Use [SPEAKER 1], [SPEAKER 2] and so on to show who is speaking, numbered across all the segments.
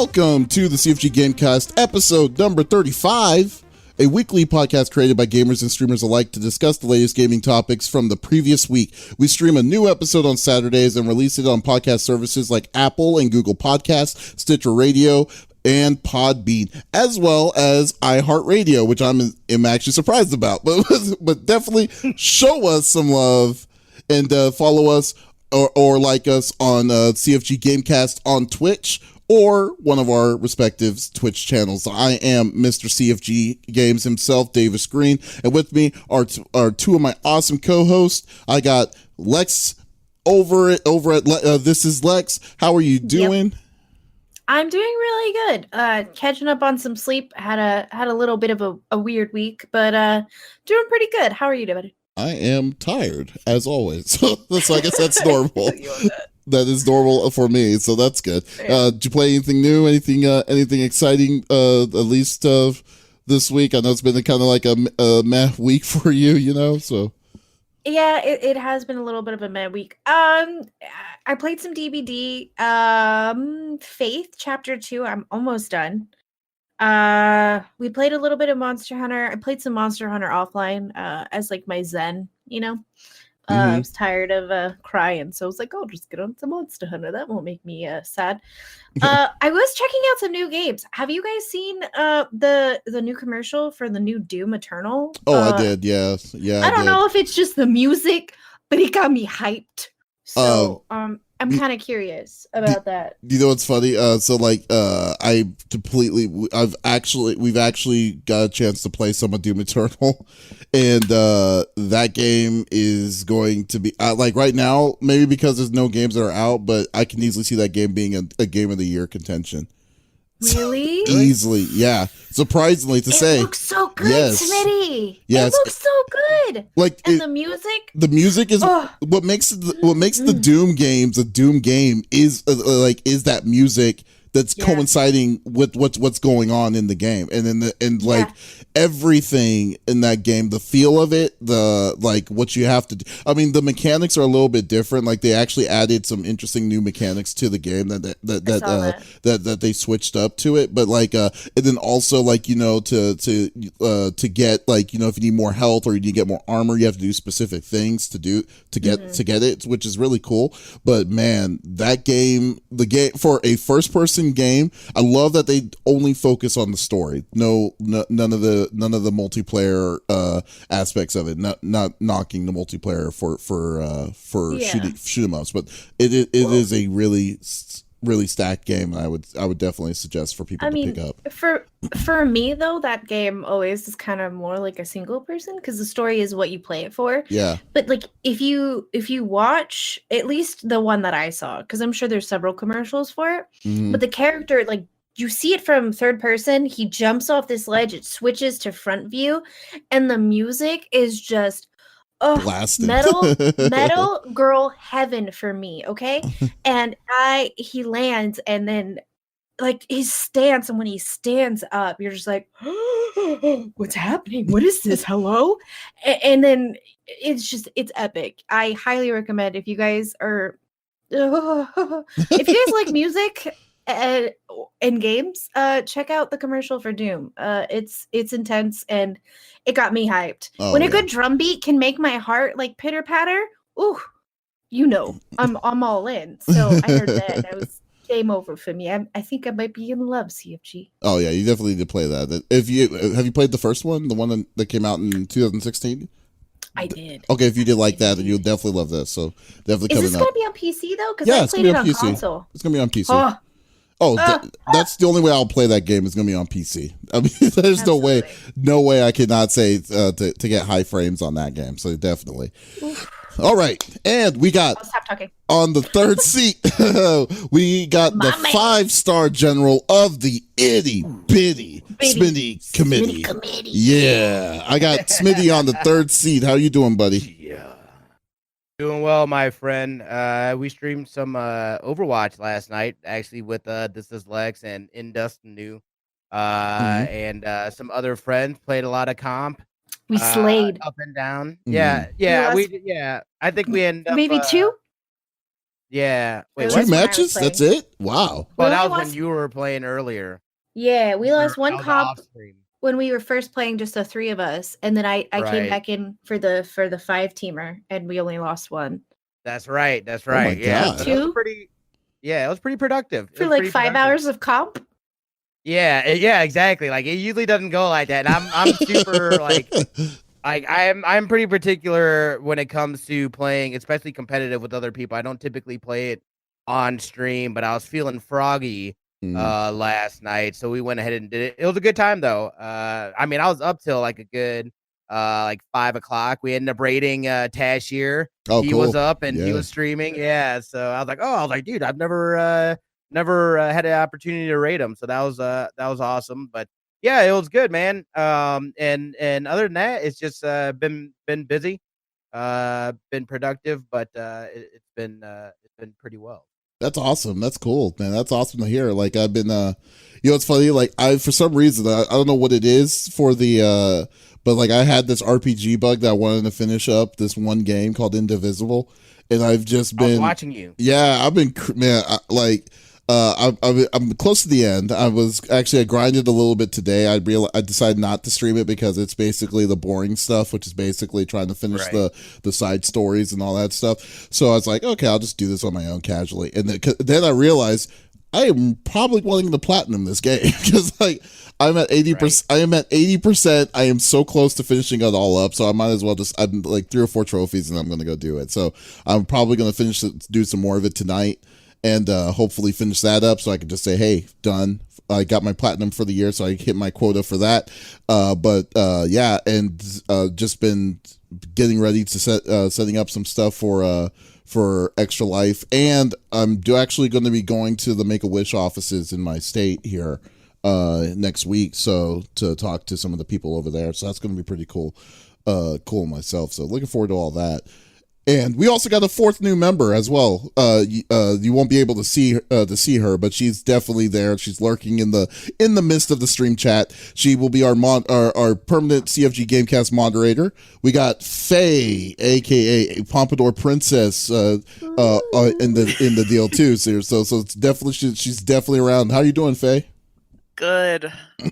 [SPEAKER 1] Welcome to the CFG Gamecast, episode number 35, a weekly podcast created by gamers and streamers alike to discuss the latest gaming topics from the previous week. We stream a new episode on Saturdays and release it on podcast services like Apple and Google Podcasts, Stitcher Radio, and Podbean, as well as iHeartRadio, which am actually surprised about. But definitely show us some love and follow us or like us on CFG Gamecast on Twitch or one of our respective Twitch channels. I am Mr. CFG Games himself, Davis Green, and with me are two of my awesome co-hosts. I got Lex over at This Is Lex. How are you doing?
[SPEAKER 2] Yep. I'm doing really good. Catching up on some sleep. Had a little bit of a weird week, but doing pretty good. How are you doing?
[SPEAKER 1] I am tired, as always. So I guess that's normal. That is normal for me, so that's good.
[SPEAKER 2] Yeah.
[SPEAKER 1] Did you play anything new? Anything exciting? At least this week. I know it's been kind of like a meh week for you. So
[SPEAKER 2] yeah, it has been a little bit of a meh week. I played some DBD. Faith Chapter 2. I'm almost done. We played a little bit of Monster Hunter. I played some Monster Hunter offline as like my zen. I was tired of crying, so I was like, "Oh, just get on some Monster Hunter. That won't make me sad." I was checking out some new games. Have you guys seen the new commercial for the new Doom Eternal?
[SPEAKER 1] Oh, I did. Yeah.
[SPEAKER 2] I don't know if it's just the music, but it got me hyped. So I'm kind of curious about that.
[SPEAKER 1] You know what's funny? We've actually got a chance to play some of Doom Eternal, and that game is going to be right now, maybe because there's no games that are out, but I can easily see that game being a game of the year contention.
[SPEAKER 2] Really?
[SPEAKER 1] Easily, yeah. Surprisingly to say.
[SPEAKER 2] It looks so good,
[SPEAKER 1] yes.
[SPEAKER 2] Smitty.
[SPEAKER 1] Yes.
[SPEAKER 2] It looks so good. The music?
[SPEAKER 1] The music is what makes the Doom games a Doom game is that music that's coinciding with what's going on in the game, and everything in that game, the feel of it, what you have to do. I mean, the mechanics are a little bit different. Like, they actually added some interesting new mechanics to the game that they switched up to it. But and then also to get if you need more health or you need to get more armor, you have to do specific things to get it, which is really cool. But man, the game for a first person game, I love that they only focus on the story. None of the multiplayer aspects of it. Not knocking the multiplayer for shoot 'em ups, but it is a really stacked game, and I would definitely suggest for people to pick up.
[SPEAKER 2] For me though, that game always is kind of more like a single person because the story is what you play it for.
[SPEAKER 1] Yeah.
[SPEAKER 2] But if you watch at least the one that I saw, because I'm sure there's several commercials for it, but the character, you see it from third person, he jumps off this ledge, it switches to front view, and the music is just
[SPEAKER 1] blasted.
[SPEAKER 2] metal girl heaven for me, okay? And he lands, and then his stance, and when he stands up, you're just like, what's happening? What is this? Hello? And then it's epic. I highly recommend if you guys are if you guys like music and games, check out the commercial for Doom. It's intense, and it got me hyped. When a good drum beat can make my heart pitter patter, ooh, I'm all in. So I heard that, and I was game over for me. I think I might be in love, CFG.
[SPEAKER 1] Oh yeah, you definitely need to play that. Have you played the first one, the one that came out in 2016?
[SPEAKER 2] I did.
[SPEAKER 1] Okay, if you did like that, then you'll definitely love this. So definitely coming up.
[SPEAKER 2] Is this going to be on PC though? Because I played it on console.
[SPEAKER 1] It's going to be on PC. That's the only way I'll play that game is going to be on PC. I mean, there's
[SPEAKER 2] Absolutely.
[SPEAKER 1] no way I could not say to get high frames on that game. So definitely. Oof. All right, and we got
[SPEAKER 2] I'll stop talking.
[SPEAKER 1] On the third seat. We got the 5-star general of the itty bitty Smitty committee. Yeah, I got Smitty on the third seat. How you doing, buddy?
[SPEAKER 3] Yeah. Doing well, my friend. We streamed some Overwatch last night, actually, with This Is Lex and Indust New, and some other friends. Played a lot of comp.
[SPEAKER 2] We slayed
[SPEAKER 3] up and down. Yeah. I think we ended up
[SPEAKER 2] maybe two.
[SPEAKER 3] Yeah. Wait,
[SPEAKER 2] It
[SPEAKER 1] Two
[SPEAKER 2] was
[SPEAKER 3] what?
[SPEAKER 2] when I was
[SPEAKER 1] matches? That's
[SPEAKER 2] playing.
[SPEAKER 1] it? Wow.
[SPEAKER 2] We
[SPEAKER 3] Oh,
[SPEAKER 2] only
[SPEAKER 3] that was when
[SPEAKER 2] lost.
[SPEAKER 3] you were playing earlier.
[SPEAKER 2] Yeah, we lost one
[SPEAKER 3] That was off
[SPEAKER 2] comp
[SPEAKER 3] stream.
[SPEAKER 2] when we were first playing, just the three of us, and then I came
[SPEAKER 3] Right.
[SPEAKER 2] back in for the 5-teamer, and we only lost one.
[SPEAKER 3] That's right. That's
[SPEAKER 1] Oh my
[SPEAKER 3] right. Yeah.
[SPEAKER 1] God.
[SPEAKER 3] So that was
[SPEAKER 2] Two
[SPEAKER 3] pretty. Yeah, it was pretty productive. It
[SPEAKER 2] for
[SPEAKER 3] was
[SPEAKER 2] like
[SPEAKER 3] pretty
[SPEAKER 2] 5
[SPEAKER 3] productive.
[SPEAKER 2] hours of comp.
[SPEAKER 3] Yeah. Yeah. Exactly. Like it usually doesn't go like that. And I'm super like I'm pretty particular when it comes to playing, especially competitive with other people. I don't typically play it on stream, but I was feeling froggy last night, so we went ahead and did it. It was a good time though. I mean, I was up till like a good like 5 o'clock. We ended up raiding Tashier.
[SPEAKER 1] Oh,
[SPEAKER 3] He
[SPEAKER 1] cool.
[SPEAKER 3] was up and he
[SPEAKER 1] Yeah.
[SPEAKER 3] was streaming. Yeah, so I was like, dude, I've never had an opportunity to raid him, so that was awesome. But yeah, it was good, man. And other than that, it's just been busy, been productive, but it's been pretty well.
[SPEAKER 1] That's awesome. That's cool, man. That's awesome to hear. Like I've been it's funny, like I for some reason I don't know what it is for the but like I had this RPG bug that I wanted to finish up this one game called Indivisible, and I've just been
[SPEAKER 3] watching you.
[SPEAKER 1] Yeah, I've been man, I'm close to the end. I grinded a little bit today. I decided not to stream it because it's basically the boring stuff, which is basically trying to finish the side stories and all that stuff. So I was like, okay, I'll just do this on my own casually. And then I realized I am probably wanting to platinum this game because like I'm at 80%. I am at 80%. I am so close to finishing it all up. So I might as well I'm like 3 or 4 trophies and I'm going to go do it. So I'm probably going to do some more of it tonight. And hopefully finish that up so I can just say, hey, done. I got my platinum for the year, so I hit my quota for that. Yeah, and just been getting ready to setting up some stuff for Extra Life. And I'm actually going to be going to the Make-A-Wish offices in my state here next week, so to talk to some of the people over there. So that's going to be pretty cool myself. So looking forward to all that. And we also got a 4th new member as well. You won't be able to see her, but she's definitely there. She's lurking in the midst of the stream chat. She will be our permanent CFG Gamecast moderator. We got Faye, aka Pompadour Princess, in the deal too. So it's definitely she's definitely around. How you doing, Faye?
[SPEAKER 4] Good.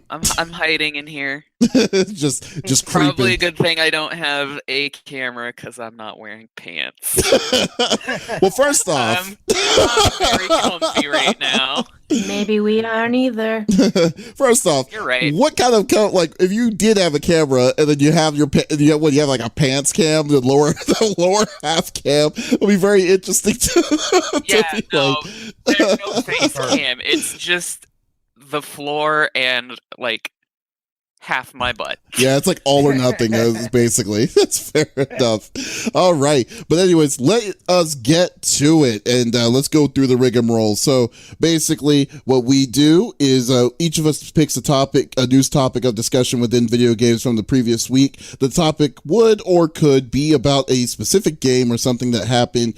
[SPEAKER 4] I'm hiding in here.
[SPEAKER 1] just
[SPEAKER 4] Probably
[SPEAKER 1] creeping.
[SPEAKER 4] a good thing I don't have a camera because I'm not wearing pants.
[SPEAKER 1] Well, first off,
[SPEAKER 4] I'm not very comfy right now.
[SPEAKER 2] Maybe we aren't either.
[SPEAKER 1] First off,
[SPEAKER 4] You're right.
[SPEAKER 1] What kind of like if you did have a camera and then you have you have like a pants cam, the lower half cam, it'll be very interesting
[SPEAKER 4] There's no face cam. It's just the floor and like half my butt.
[SPEAKER 1] Yeah, it's like all or nothing, basically. That's fair enough. All right. But anyways, let us get to it, and let's go through the rigmarole. So basically, what we do is each of us picks a news topic of discussion within video games from the previous week. The topic would or could be about a specific game or something that happened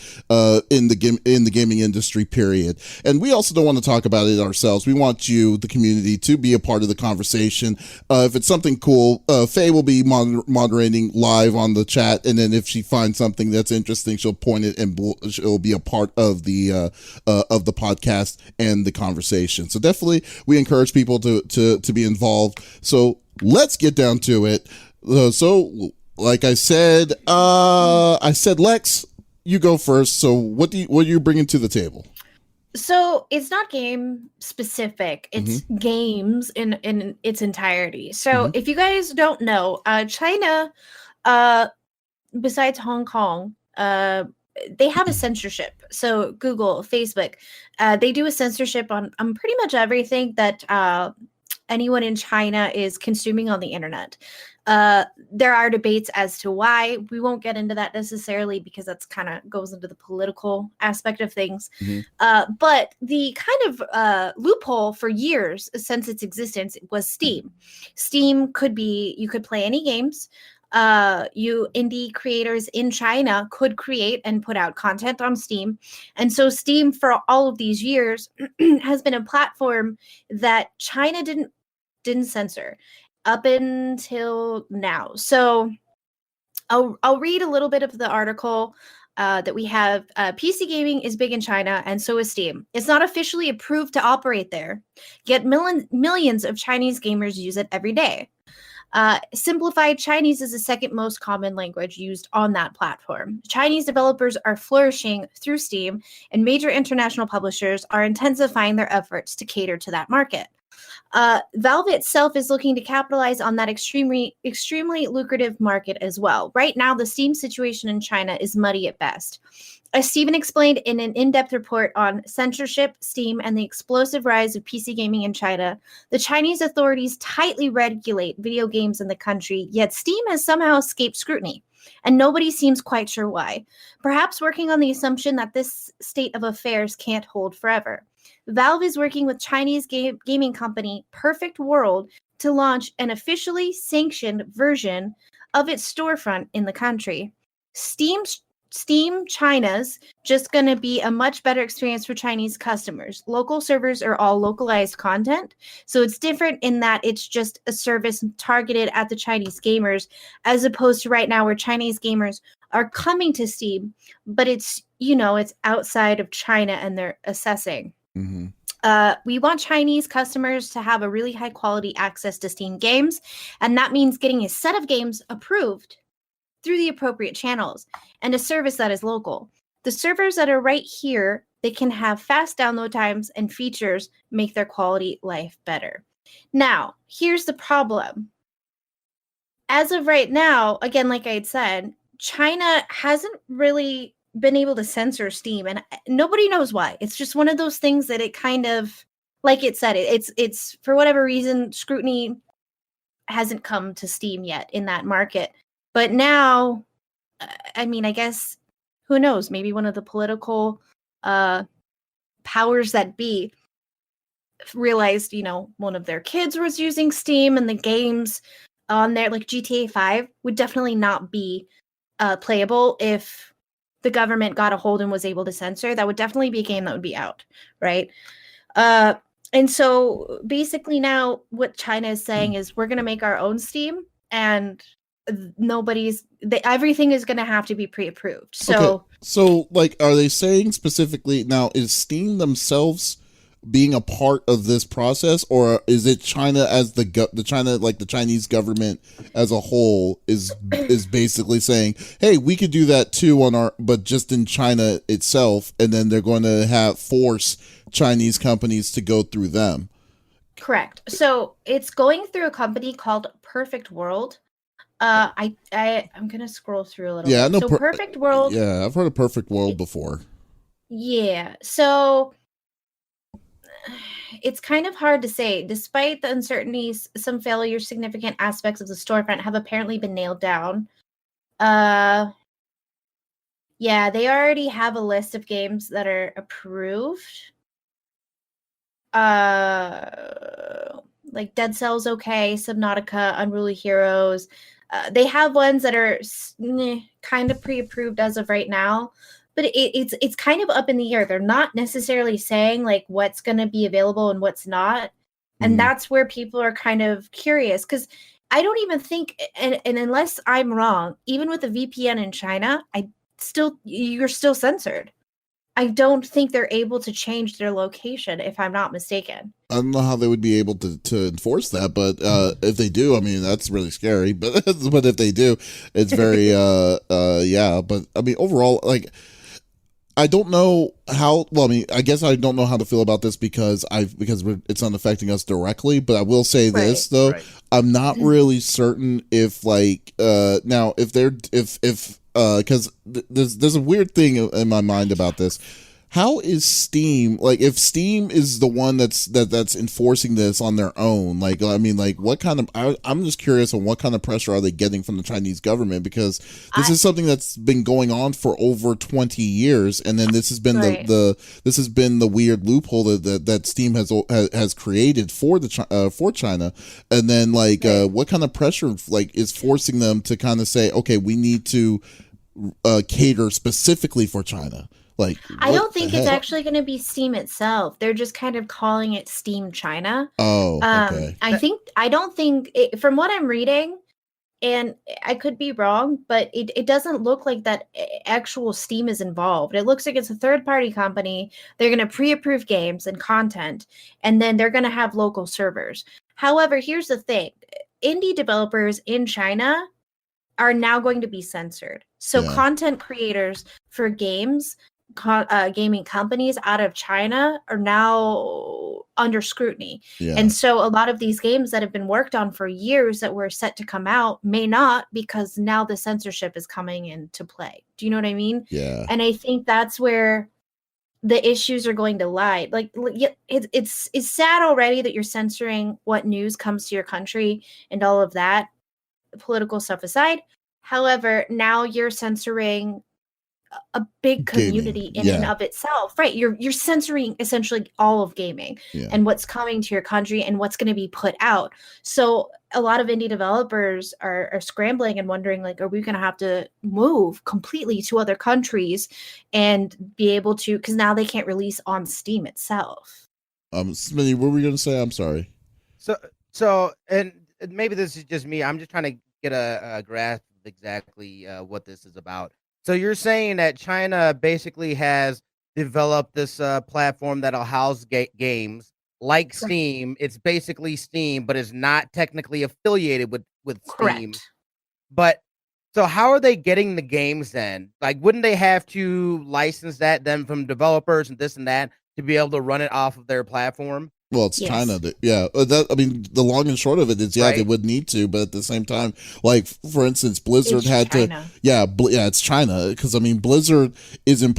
[SPEAKER 1] in the gaming industry, period. And we also don't want to talk about it ourselves. We want you, the community, to be a part of the conversation. If it's something cool, Faye will be moderating live on the chat, and then if she finds something that's interesting, she'll point it and she'll be a part of the podcast and the conversation. So definitely, we encourage people to be involved. So let's get down to it. So, like I said, Lex, you go first. So what are you bringing to the table?
[SPEAKER 2] So it's not game specific. It's games in its entirety. So if you guys don't know, China, besides Hong Kong, they have a censorship. So Google, Facebook, they do a censorship on pretty much everything that anyone in China is consuming on the internet. There are debates as to why. We won't get into that necessarily because that's kind of goes into the political aspect of things. But the kind of loophole for years since its existence was Steam. Steam could be, you could play any games. You indie creators in China could create and put out content on Steam. And so Steam for all of these years has been a platform that China didn't censor up until now. So I'll read a little bit of the article. that we have PC gaming is big in China, and so is Steam. It's not officially approved to operate there, yet millions of Chinese gamers use it every day. Simplified Chinese is the second most common language used on that platform. Chinese developers are flourishing through Steam, and major international publishers are intensifying their efforts to cater to that market. Valve itself is looking to capitalize on that extremely lucrative market as well. Right now, the Steam situation in China is muddy at best. As Stephen explained in an in-depth report on censorship, Steam, and the explosive rise of PC gaming in China, the Chinese authorities tightly regulate video games in the country, yet Steam has somehow escaped scrutiny, and nobody seems quite sure why. Perhaps working on the assumption that this state of affairs can't hold forever. Valve is working with Chinese gaming company Perfect World to launch an officially sanctioned version of its storefront in the country. Steam China's just going to be a much better experience for Chinese customers. Local servers are all localized content, so it's different in that it's just a service targeted at the Chinese gamers, as opposed to right now where Chinese gamers are coming to Steam, but it's outside of China and they're assessing.
[SPEAKER 1] Mm-hmm.
[SPEAKER 2] We want Chinese customers to have a really high quality access to Steam games, and that means getting a set of games approved through the appropriate channels and a service that is local. The servers that are right here, they can have fast download times and features make their quality life better. Now, here's the problem. As of right now, again, like I had said, China hasn't really been able to censor Steam, and nobody knows why. It's just one of those things that it kind of, like it said, it's for whatever reason, scrutiny hasn't come to Steam yet in that market. But now, I mean, I guess, who knows? Maybe one of the political powers that be realized, one of their kids was using Steam, and the games on there, like GTA 5, would definitely not be playable if the government got a hold and was able to censor. That would definitely be a game that would be out, right? And so basically now what China is saying is we're going to make our own Steam, and everything is going to have to be pre-approved.
[SPEAKER 1] So like, are they saying specifically now, is Steam themselves being a part of this process, or is it China as the Chinese government as a whole is basically saying, hey, we could do that too but just in China itself, and then they're going to force Chinese companies to go through them?
[SPEAKER 2] Correct. So it's going through a company called Perfect World. I'm gonna scroll through a little bit.
[SPEAKER 1] No,
[SPEAKER 2] so Perfect World.
[SPEAKER 1] Yeah, I've heard of Perfect World before.
[SPEAKER 2] Yeah. So it's kind of hard to say. Despite the uncertainties, some failures, significant aspects of the storefront have apparently been nailed down. Yeah, they already have a list of games that are approved. Like Dead Cells, okay, Subnautica, Unruly Heroes. They have ones that are kind of pre-approved as of right now, but it's kind of up in the air. They're not necessarily saying like what's going to be available and what's not, and that's where people are kind of curious, because I don't even think, and unless I'm wrong, even with a VPN in China, you're still censored. I don't think they're able to change their location, if I'm not mistaken.
[SPEAKER 1] I don't know how they would be able to enforce that, but if they do, I mean, that's really scary. But if they do, it's very yeah. But I mean, overall, like, I don't know how. Well, I mean, I guess I don't know how to feel about this because it's not affecting us directly. But I will say this though, I'm not really certain if like now if because there's a weird thing in my mind about this. How is Steam, like, if Steam is the one that's enforcing this on their own, like, I mean, like, what kind of, I'm just curious on what kind of pressure are they getting from the Chinese government, because this is something that's been going on for over 20 years, and then this has been this has been the weird loophole that Steam has created for China, and then like what kind of pressure like is forcing them to kind of say, okay, we need to cater specifically for China? Like,
[SPEAKER 2] I don't think it's actually going to be Steam itself. They're just kind of calling it Steam China.
[SPEAKER 1] Oh, okay.
[SPEAKER 2] I don't think from what I'm reading, and I could be wrong, but it doesn't look like that actual Steam is involved. It looks like it's a third-party company. They're going to pre-approve games and content, and then they're going to have local servers. However, here's the thing. Indie developers in China are now going to be censored. So content creators for games, gaming companies out of China are now under scrutiny. And so a lot of these games that have been worked on for years that were set to come out may not, because now the censorship is coming into play. Do you know what I mean?
[SPEAKER 1] Yeah.
[SPEAKER 2] And I think that's where the issues are going to lie. Like, it's sad already that you're censoring what news comes to your country and all of that, political stuff aside. However, now you're censoring a big community in and of itself, right? You're censoring essentially all of gaming and what's coming to your country and what's going to be put out. So a lot of indie developers are scrambling and wondering, like, are we going to have to move completely to other countries and be able to, because now they can't release on Steam itself.
[SPEAKER 1] Smitty, what were we going to say? I'm sorry.
[SPEAKER 3] So, and maybe this is just me. I'm just trying to get a grasp of exactly what this is about. So you're saying that China basically has developed this platform that'll house like Steam. It's basically Steam, but it's not technically affiliated with Steam.
[SPEAKER 2] Correct.
[SPEAKER 3] But so how are they getting the games then? Like, wouldn't they have to license that then from developers and this and that to be able to run it off of their platform?
[SPEAKER 1] Well, it's China. The long and short of it is, they would need to, but at the same time, like, for instance, Blizzard had to, it's China, because I mean, Blizzard is in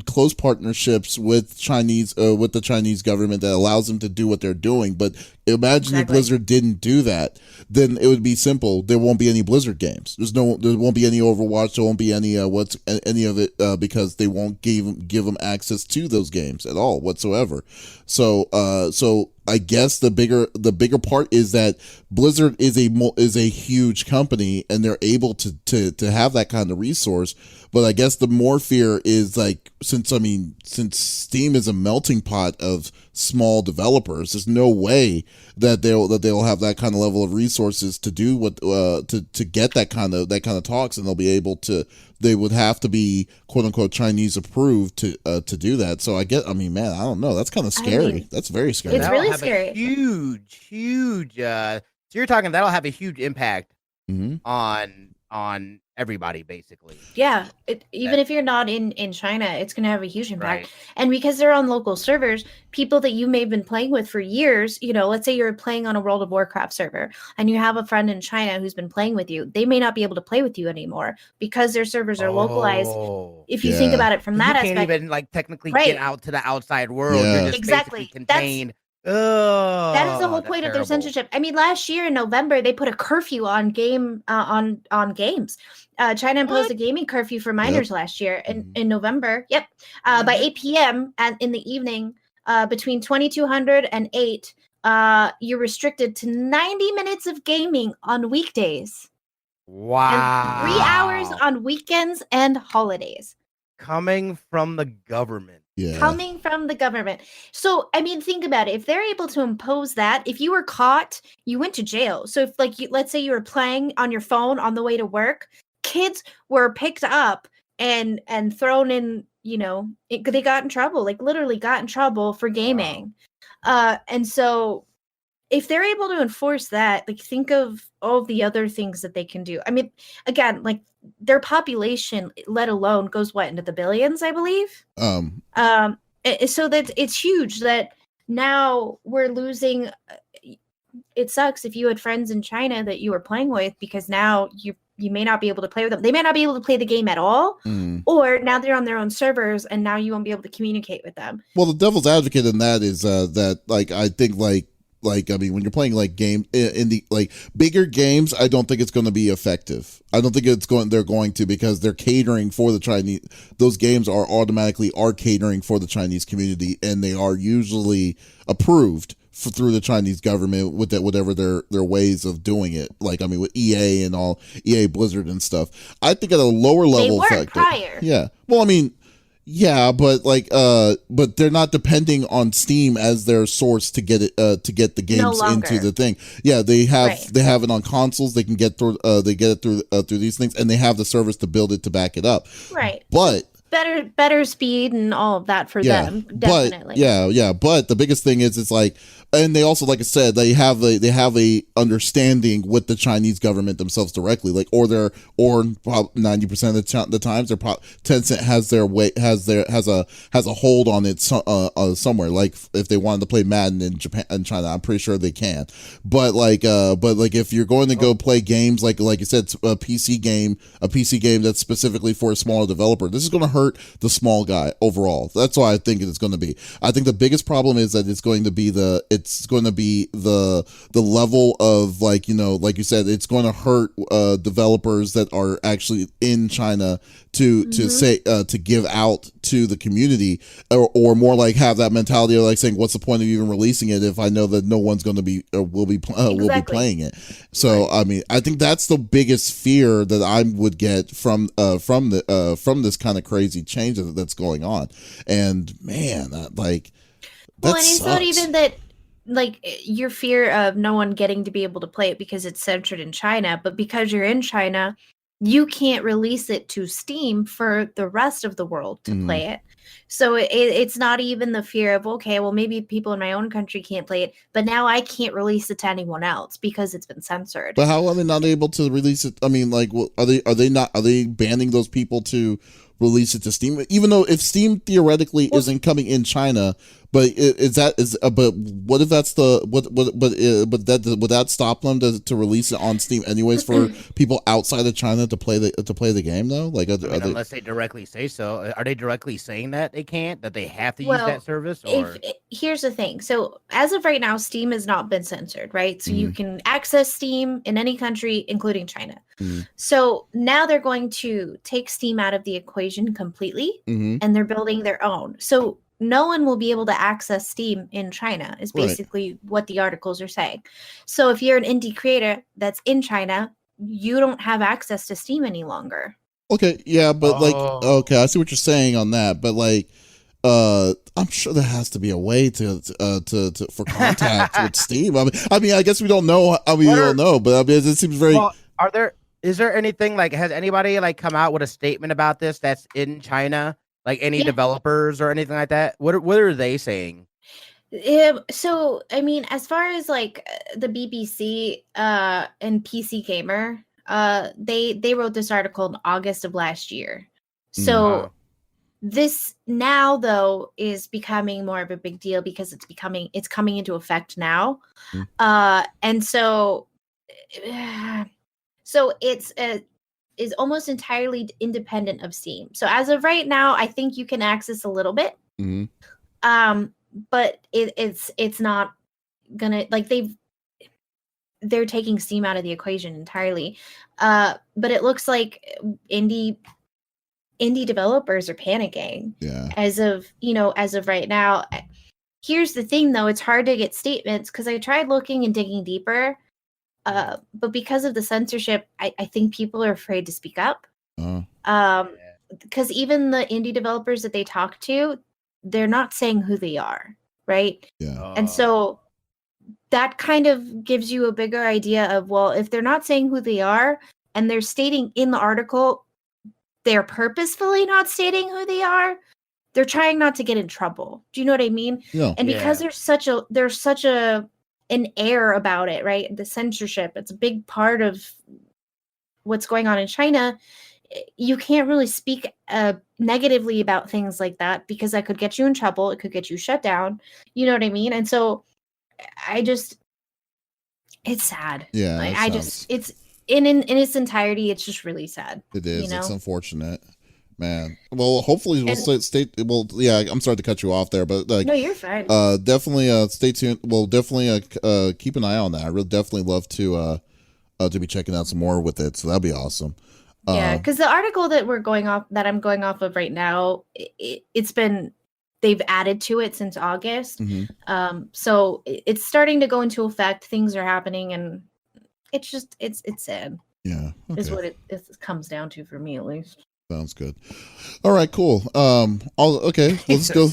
[SPEAKER 1] close partnerships with the Chinese government that allows them to do what they're doing. But imagine if Blizzard didn't do that, then it would be simple. There won't be any Blizzard games. There won't be any Overwatch. There won't be any any of it because they won't give them access to those games at all whatsoever. So I guess the bigger part is that Blizzard is a huge company and they're able to have that kind of resource. But I guess the more fear is, like, since Steam is a melting pot of small developers, there's no way that they'll have that kind of level of resources to do what to get that kind of talks, and they'll be able to. They would have to be quote unquote Chinese approved to do that. So I don't know. That's kind of scary. That's very scary.
[SPEAKER 2] It's really scary.
[SPEAKER 3] Huge. So you're talking that'll have a huge impact on everybody, basically.
[SPEAKER 2] Yeah, even if you're not in China, it's going to have a huge impact. And because they're on local servers, people that you may have been playing with for years, let's say you're playing on a World of Warcraft server and you have a friend in China who's been playing with you, they may not be able to play with you anymore because their servers are localized. If you think about it from that aspect,
[SPEAKER 3] you can't even technically get out to the outside world. You're just basically contained.
[SPEAKER 2] That is the whole point of their censorship. I mean, last year in November, they put a curfew on games. China imposed a gaming curfew for minors last year in November. By 8 p.m. in the evening, between 2200 and 8, you're restricted to 90 minutes of gaming on weekdays.
[SPEAKER 3] Wow.
[SPEAKER 2] And 3 hours on weekends and holidays.
[SPEAKER 3] Coming from the government.
[SPEAKER 2] Coming from the government. So, I mean, think about it. If they're able to impose that, if you were caught, you went to jail. So, if let's say you were playing on your phone on the way to work, kids were picked up and thrown in, they got in trouble, literally got in trouble for gaming. Wow. And so if they're able to enforce that, think of all of the other things that they can do. I mean, again, their population, let alone, goes into the billions, I believe. So that it's huge that now we're losing. It sucks if you had friends in China that you were playing with, because now you may not be able to play with them. They may not be able to play the game at all, or now they're on their own servers and now you won't be able to communicate with them.
[SPEAKER 1] Well, the devil's advocate in that is that I think when you're playing games in the bigger games, I don't think it's going to be effective. I don't think they're going to, because they're catering for the Chinese. Those games are catering for the Chinese community, and they are usually approved through the Chinese government with whatever their ways of doing it. With EA and all, EA, Blizzard and stuff. I think at a lower level,
[SPEAKER 2] they were prior.
[SPEAKER 1] Yeah. Well, Yeah, but but they're not depending on Steam as their source to get it to get the
[SPEAKER 2] No
[SPEAKER 1] games into
[SPEAKER 2] longer.
[SPEAKER 1] the thing. Yeah, they have
[SPEAKER 2] Right.
[SPEAKER 1] it on consoles. They can get through they get it through these things, and they have the service to build it to back it up.
[SPEAKER 2] Right. So
[SPEAKER 1] But
[SPEAKER 2] better speed and all of that for them,
[SPEAKER 1] but
[SPEAKER 2] definitely.
[SPEAKER 1] but the biggest thing is it's like, and they also, like I said, they have a understanding with the Chinese government themselves directly, like, or 90% of the times Tencent has a hold on it somewhere. Like if they wanted to play Madden in Japan and China, I'm pretty sure they can. But if you're going to go play games like you said, a PC game that's specifically for a smaller developer, this is going to hurt the small guy overall. That's why I think it's going to be. I think the biggest problem is that it's going to be the level of, like you said, it's going to hurt developers that are actually in China to say to give out to the community, or more like have that mentality of like saying, what's the point of even releasing it if I know that no one's going to be will be playing it. So I mean, I think that's the biggest fear that I would get from this kind of crazy change that's going on. And man, and
[SPEAKER 2] it's not even that, like, your fear of no one getting to be able to play it because it's centered in China, but because you're in China, you can't release it to Steam for the rest of the world to play it. So it's not even the fear of, okay, well, maybe people in my own country can't play it, but now I can't release it to anyone else because it's been censored.
[SPEAKER 1] But how are they not able to release it? I mean, like, are they banning those people to release it to Steam? Even though if Steam theoretically isn't coming in China, but but what if that's would that stop them to release it on Steam anyways for people outside of China to play the game though? Like,
[SPEAKER 3] unless they directly say so. Are they directly saying that they can't, that they have to use that service? Or
[SPEAKER 2] here's the thing. So as of right now, Steam has not been censored, right? So you can access Steam in any country, including China. So now they're going to take Steam out of the equation completely, and they're building their own. So no one will be able to access Steam in China is basically what the articles are saying. So if you're an indie creator that's in China, you don't have access to Steam any longer.
[SPEAKER 1] Okay, yeah, but okay, I see what you're saying on that, but I'm sure there has to be a way to for contact with Steam. I mean, I guess we don't know. We don't know, but I mean, it seems very.
[SPEAKER 3] Well, is there anything, like, has anybody come out with a statement about this that's in China? Like any developers or anything like that? What are they saying?
[SPEAKER 2] So, I mean, as far as the BBC and PC Gamer, they wrote this article in August of last year. So this now, though, is becoming more of a big deal because it's coming into effect now. And so it's is almost entirely independent of Steam. So as of right now, I think you can access a little bit. But it's not gonna, they're taking Steam out of the equation entirely. But it looks like indie developers are panicking.
[SPEAKER 1] Yeah.
[SPEAKER 2] As of right now. Here's the thing though, it's hard to get statements because I tried looking and digging deeper. But because of the censorship, I think people are afraid to speak up. Because even the indie developers that they talk to, they're not saying who they are, right?
[SPEAKER 1] Yeah.
[SPEAKER 2] And so that kind of gives you a bigger idea of, well, if they're not saying who they are and they're stating in the article, they're purposefully not stating who they are, they're trying not to get in trouble. Do you know what I mean?
[SPEAKER 1] Yeah.
[SPEAKER 2] And because there's such an air about it, right? The censorship, it's a big part of what's going on in China. You can't really speak negatively about things like that because that could get you in trouble. It could get you shut down. You know what I mean? And so it's sad.
[SPEAKER 1] Yeah.
[SPEAKER 2] It's in its entirety, it's just really sad.
[SPEAKER 1] It is.
[SPEAKER 2] You know?
[SPEAKER 1] It's unfortunate. Man, well, hopefully we'll stay. Well, yeah, I'm sorry to cut you off there, but
[SPEAKER 2] no, you're fine.
[SPEAKER 1] Definitely stay tuned. We'll definitely keep an eye on that. I would definitely love to be checking out some more with it. So that'd be awesome.
[SPEAKER 2] Yeah, because the article that I'm going off of right now, they've added to it since August. So it's starting to go into effect. Things are happening, and it's sad.
[SPEAKER 1] Yeah, okay.
[SPEAKER 2] Is what it comes down to for me, at least.
[SPEAKER 1] Sounds good. All right, cool. Okay, let's go.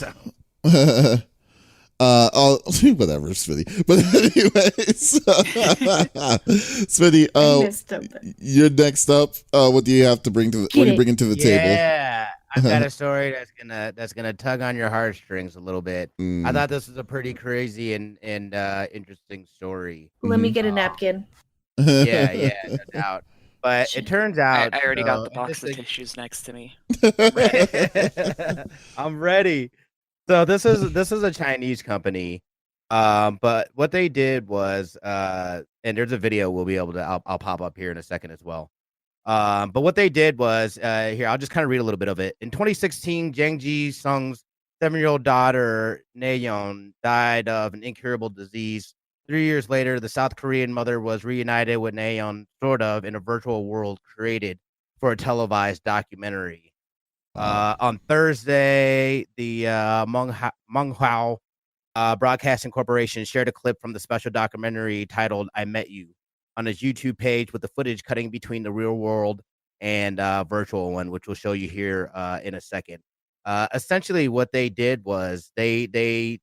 [SPEAKER 1] Whatever, Smitty. But anyways, Smitty, you're next up. What do you have to bring to what are you bringing to the table?
[SPEAKER 3] Yeah, I've got a story that's gonna tug on your heartstrings a little bit. I thought this was a pretty crazy and interesting story.
[SPEAKER 2] Let me get a napkin.
[SPEAKER 3] Yeah, no doubt. But it turns out
[SPEAKER 4] I already got the box of tissues next to me.
[SPEAKER 3] I'm ready. So this is a Chinese company, but what they did was, and there's a video we'll be able to I'll pop up here in a second as well. But what they did was, here I'll just kind of read a little bit of it. In 2016, Zhang Ji-sung's 7-year-old daughter Nayeon died of an incurable disease. 3 years later, the South Korean mother was reunited with Nayeon, sort of, in a virtual world created for a televised documentary. On Thursday, the Monghao Broadcasting Corporation shared a clip from the special documentary titled "I Met You" on its YouTube page, with the footage cutting between the real world and virtual one, which we'll show you here in a second. Essentially, what they did was they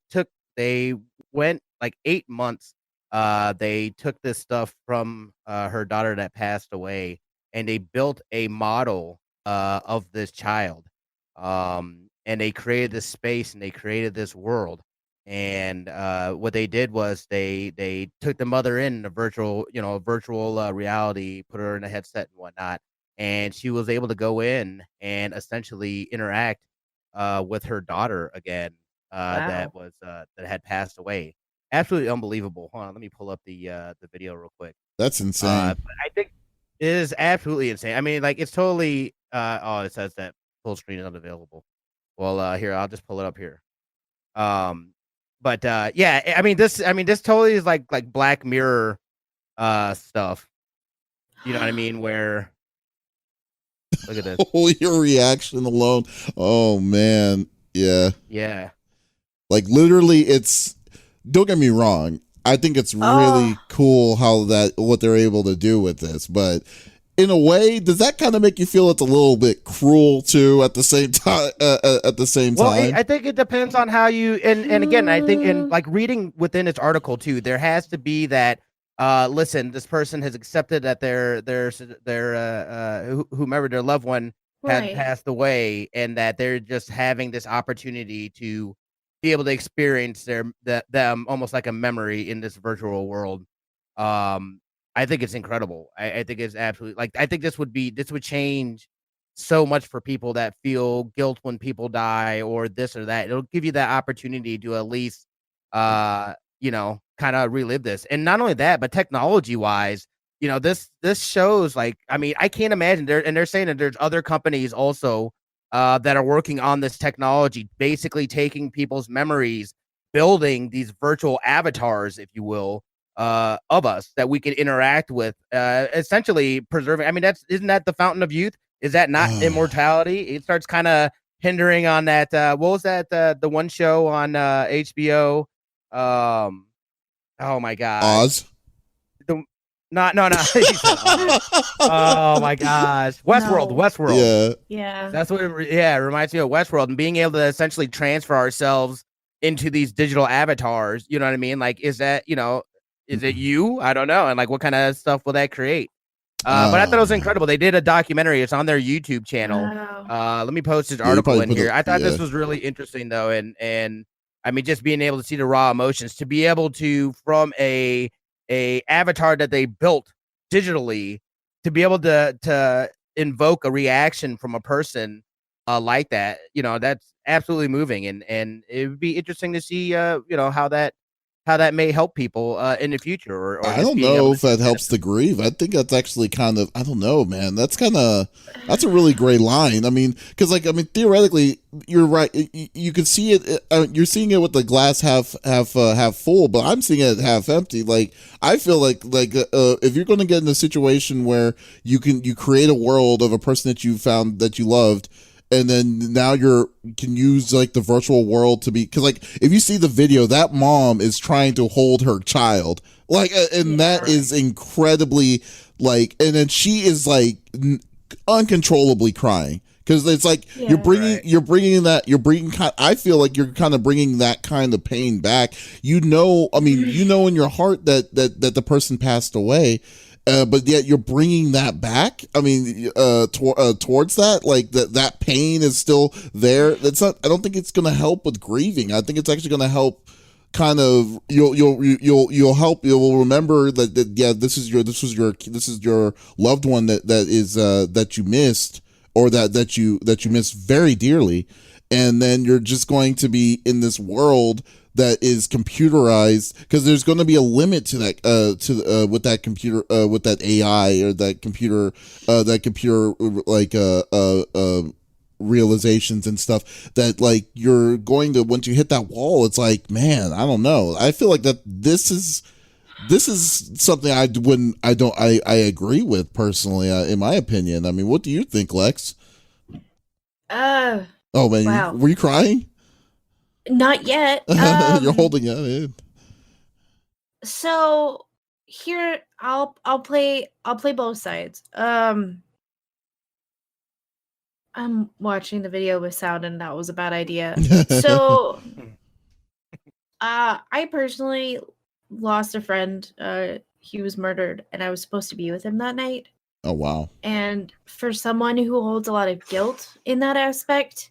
[SPEAKER 3] went like 8 months. They took this stuff from her daughter that passed away, and they built a model of this child. And they created this space and they created this world. And what they did was they took the mother in a virtual reality, put her in a headset and whatnot, and she was able to go in and essentially interact with her daughter again. That had passed away. Absolutely unbelievable. Hold on, let me pull up the video real quick.
[SPEAKER 1] That's insane.
[SPEAKER 3] But I think it is absolutely insane. I mean, like, it's totally. It says that full screen is unavailable. Well, here, I'll just pull it up here. But yeah, I mean this totally is like Black Mirror stuff. You know what I mean? Where look at this.
[SPEAKER 1] Oh, your reaction alone. Oh man, yeah.
[SPEAKER 3] Yeah.
[SPEAKER 1] Like literally, it's. Don't get me wrong. I think it's really cool what they're able to do with this, but in a way, does that kind of make you feel it's a little bit cruel too? At the same time,
[SPEAKER 3] Well, I think it depends on how you and again, I think in like reading within its article too, there has to be that. Listen, this person has accepted that their whomever their loved one had passed away, and that they're just having this opportunity to be able to experience them almost like a memory in this virtual world. I think it's incredible. I think it's absolutely like I think this would change so much for people that feel guilt when people die or this or that. It'll give you that opportunity to at least kind of relive this. And not only that, but technology wise, this shows like, I mean, I can't imagine they're saying that there's other companies also that are working on this technology, basically taking people's memories, building these virtual avatars, if you will, of us that we can interact with, essentially preserving. I mean, isn't that the fountain of youth? Is that not immortality? It starts kind of hindering on that. What was that? The one show on HBO? Oh my god,
[SPEAKER 1] Oz.
[SPEAKER 3] No. Oh my gosh, Westworld.
[SPEAKER 2] Yeah.
[SPEAKER 3] That's what. It reminds me of Westworld, and being able to essentially transfer ourselves into these digital avatars. You know what I mean? Like, is that is it you? I don't know. And like, what kind of stuff will that create? But I thought it was incredible. They did a documentary. It's on their YouTube channel. Wow. Let me post this article in here. I thought this was really interesting though, and I mean, just being able to see the raw emotions, to be able to from a avatar that they built digitally, to be able to invoke a reaction from a person like that, that's absolutely moving, and it would be interesting to see how that may help people in the future. Or
[SPEAKER 1] I don't know if that helps to grieve. I think that's actually kind of, I don't know, man. That's a really gray line. I mean, because theoretically, you're right. You can see it. You're seeing it with the glass half full, but I'm seeing it half empty. Like, I feel like if you're going to get in a situation where you create a world of a person that you found that you loved, and then now can use like the virtual world to be, because like if you see the video, that mom is trying to hold her child, like, and that is incredibly like, and then she is like uncontrollably crying Because it's like
[SPEAKER 2] Yeah.
[SPEAKER 1] I feel like you're kind of bringing that kind of pain back. You know in your heart that the person passed away, but yet you're bringing that back. I mean, towards that, like that pain is still there. That's not. I don't think it's going to help with grieving. I think it's actually going to help. Kind of, you'll help. You'll remember that yeah, this is your loved one that you missed, or that you miss very dearly, and then you're just going to be in this world that is computerized, because there's going to be a limit to that with that computer, with that AI, or that computer like realizations and stuff, that like you're going to, once you hit that wall, it's like, man, I don't know. I feel like that this is something I agree with personally, in my opinion. I mean, what do you think, Lex?
[SPEAKER 2] Oh
[SPEAKER 1] man,
[SPEAKER 2] wow.
[SPEAKER 1] Were you crying?
[SPEAKER 2] Not yet.
[SPEAKER 1] You're holding it in.
[SPEAKER 2] So here, I'll play both sides. I'm watching the video with sound, and that was a bad idea. So, I personally lost a friend. He was murdered, and I was supposed to be with him that night.
[SPEAKER 1] Oh, wow.
[SPEAKER 2] And for someone who holds a lot of guilt in that aspect,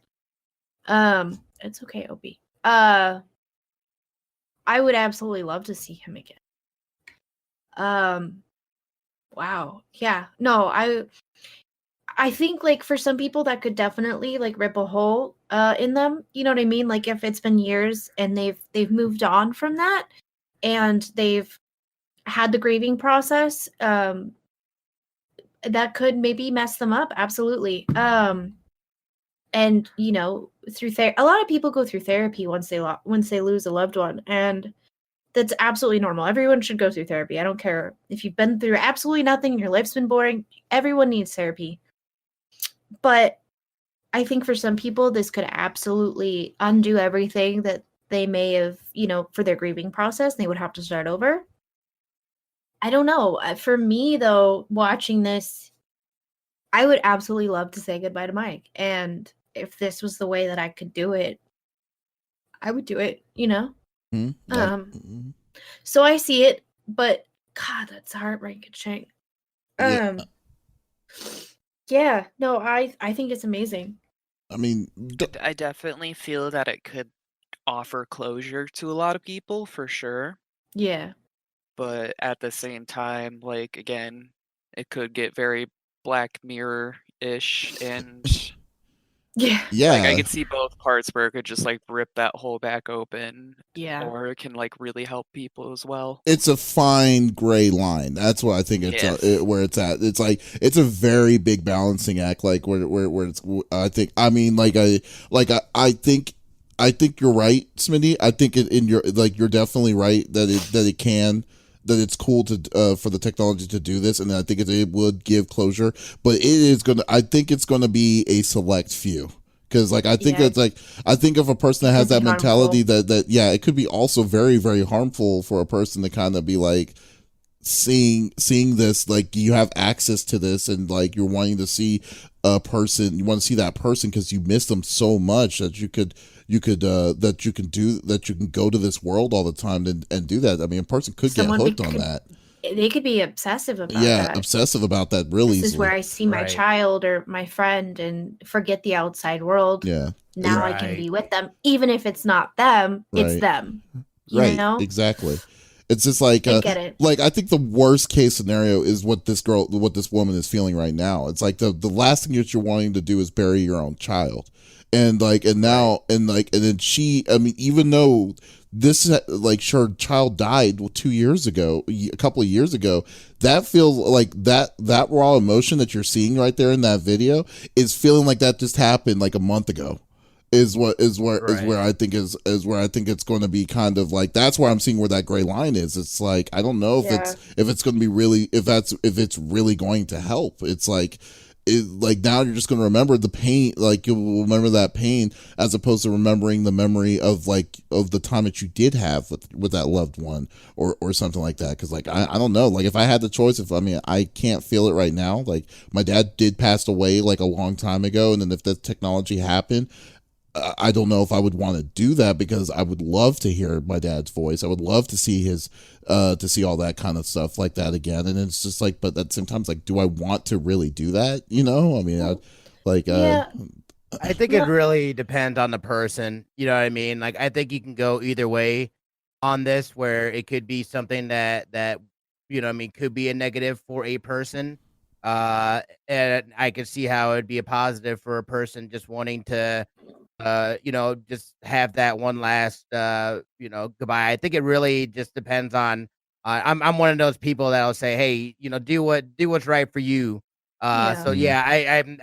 [SPEAKER 2] it's okay, Opie. I would absolutely love to see him again. Wow. Yeah. No, I think, like, for some people that could definitely, like, rip a hole in them. You know what I mean? Like, if it's been years and they've moved on from that, and they've had the grieving process, that could maybe mess them up. Absolutely. And you know, through a lot of people go through therapy once they lose a loved one, and that's absolutely normal. Everyone should go through therapy. I don't care if you've been through absolutely nothing, your life's been boring. Everyone needs therapy. But I think for some people, this could absolutely undo everything that they may have, you know, for their grieving process. They would have to start over. I don't know. For me, though, watching this, I would absolutely love to say goodbye to Mike. And if this was the way that I could do it, I would do it, you know?
[SPEAKER 1] Mm-hmm.
[SPEAKER 2] So I see it, but God, that's heart-wrenching. Yeah, no, I think it's amazing.
[SPEAKER 1] I mean,
[SPEAKER 4] I definitely feel that it could offer closure to a lot of people, for sure.
[SPEAKER 2] Yeah.
[SPEAKER 4] But at the same time, like, again, it could get very Black Mirror-ish, and
[SPEAKER 2] Yeah.
[SPEAKER 4] like, I could see both parts where it could just, like, rip that hole back open.
[SPEAKER 2] Yeah.
[SPEAKER 4] Or it can, like, really help people as well.
[SPEAKER 1] It's a fine gray line. That's what I think it's where it's at. It's like, it's a very big balancing act. Like where it's. I think you're right, Smitty. I think you're definitely right that it's cool to for the technology to do this, and I think it would give closure. But I think it's gonna be a select few. Because like I think it's like, I think if a person that has that mentality that it could be also very, very harmful for a person to kind of be like seeing this, like you have access to this, and like you're wanting to see a person, you want to see that person because you miss them so much that you can go to this world all the time and do that. I mean, a person could get hooked on that.
[SPEAKER 2] They could be obsessive about that.
[SPEAKER 1] Yeah, obsessive about that really easily.
[SPEAKER 2] This is where I see my child or my friend and forget the outside world.
[SPEAKER 1] Yeah.
[SPEAKER 2] Now I can be with them. Even if it's not them, it's them. You know?
[SPEAKER 1] Exactly. It's just like,
[SPEAKER 2] I get it.
[SPEAKER 1] Like, I think the worst case scenario is what this woman is feeling right now. It's like the last thing that you're wanting to do is bury your own child. And like, and then she, I mean, even though this, like, her child died 2 years ago, a couple of years ago, that feels like that raw emotion that you're seeing right there in that video is feeling like that just happened like a month ago. Is where I think it's going to be kind of like, that's where I'm seeing where that gray line is. It's like, I don't know if it's going to be really, if it's really going to help. It's like, like now you're just going to remember the pain, like you'll remember that pain as opposed to remembering the memory of the time that you did have with that loved one or something like that. Because like I don't know, like if I had the choice, I can't feel it right now. Like my dad did pass away like a long time ago, and then if that technology happened, I don't know if I would want to do that, because I would love to hear my dad's voice. I would love to see to see all that kind of stuff like that again. And it's just like, but at the same time, it's like, do I want to really do that? You know, I mean,
[SPEAKER 3] I think it really depends on the person. You know what I mean? Like, I think you can go either way on this, where it could be something that you know what I mean, could be a negative for a person. And I could see how it'd be a positive for a person just wanting to just have that one last, goodbye. I think it really just depends on. I'm one of those people that'll say, hey, do what's right for you. So yeah,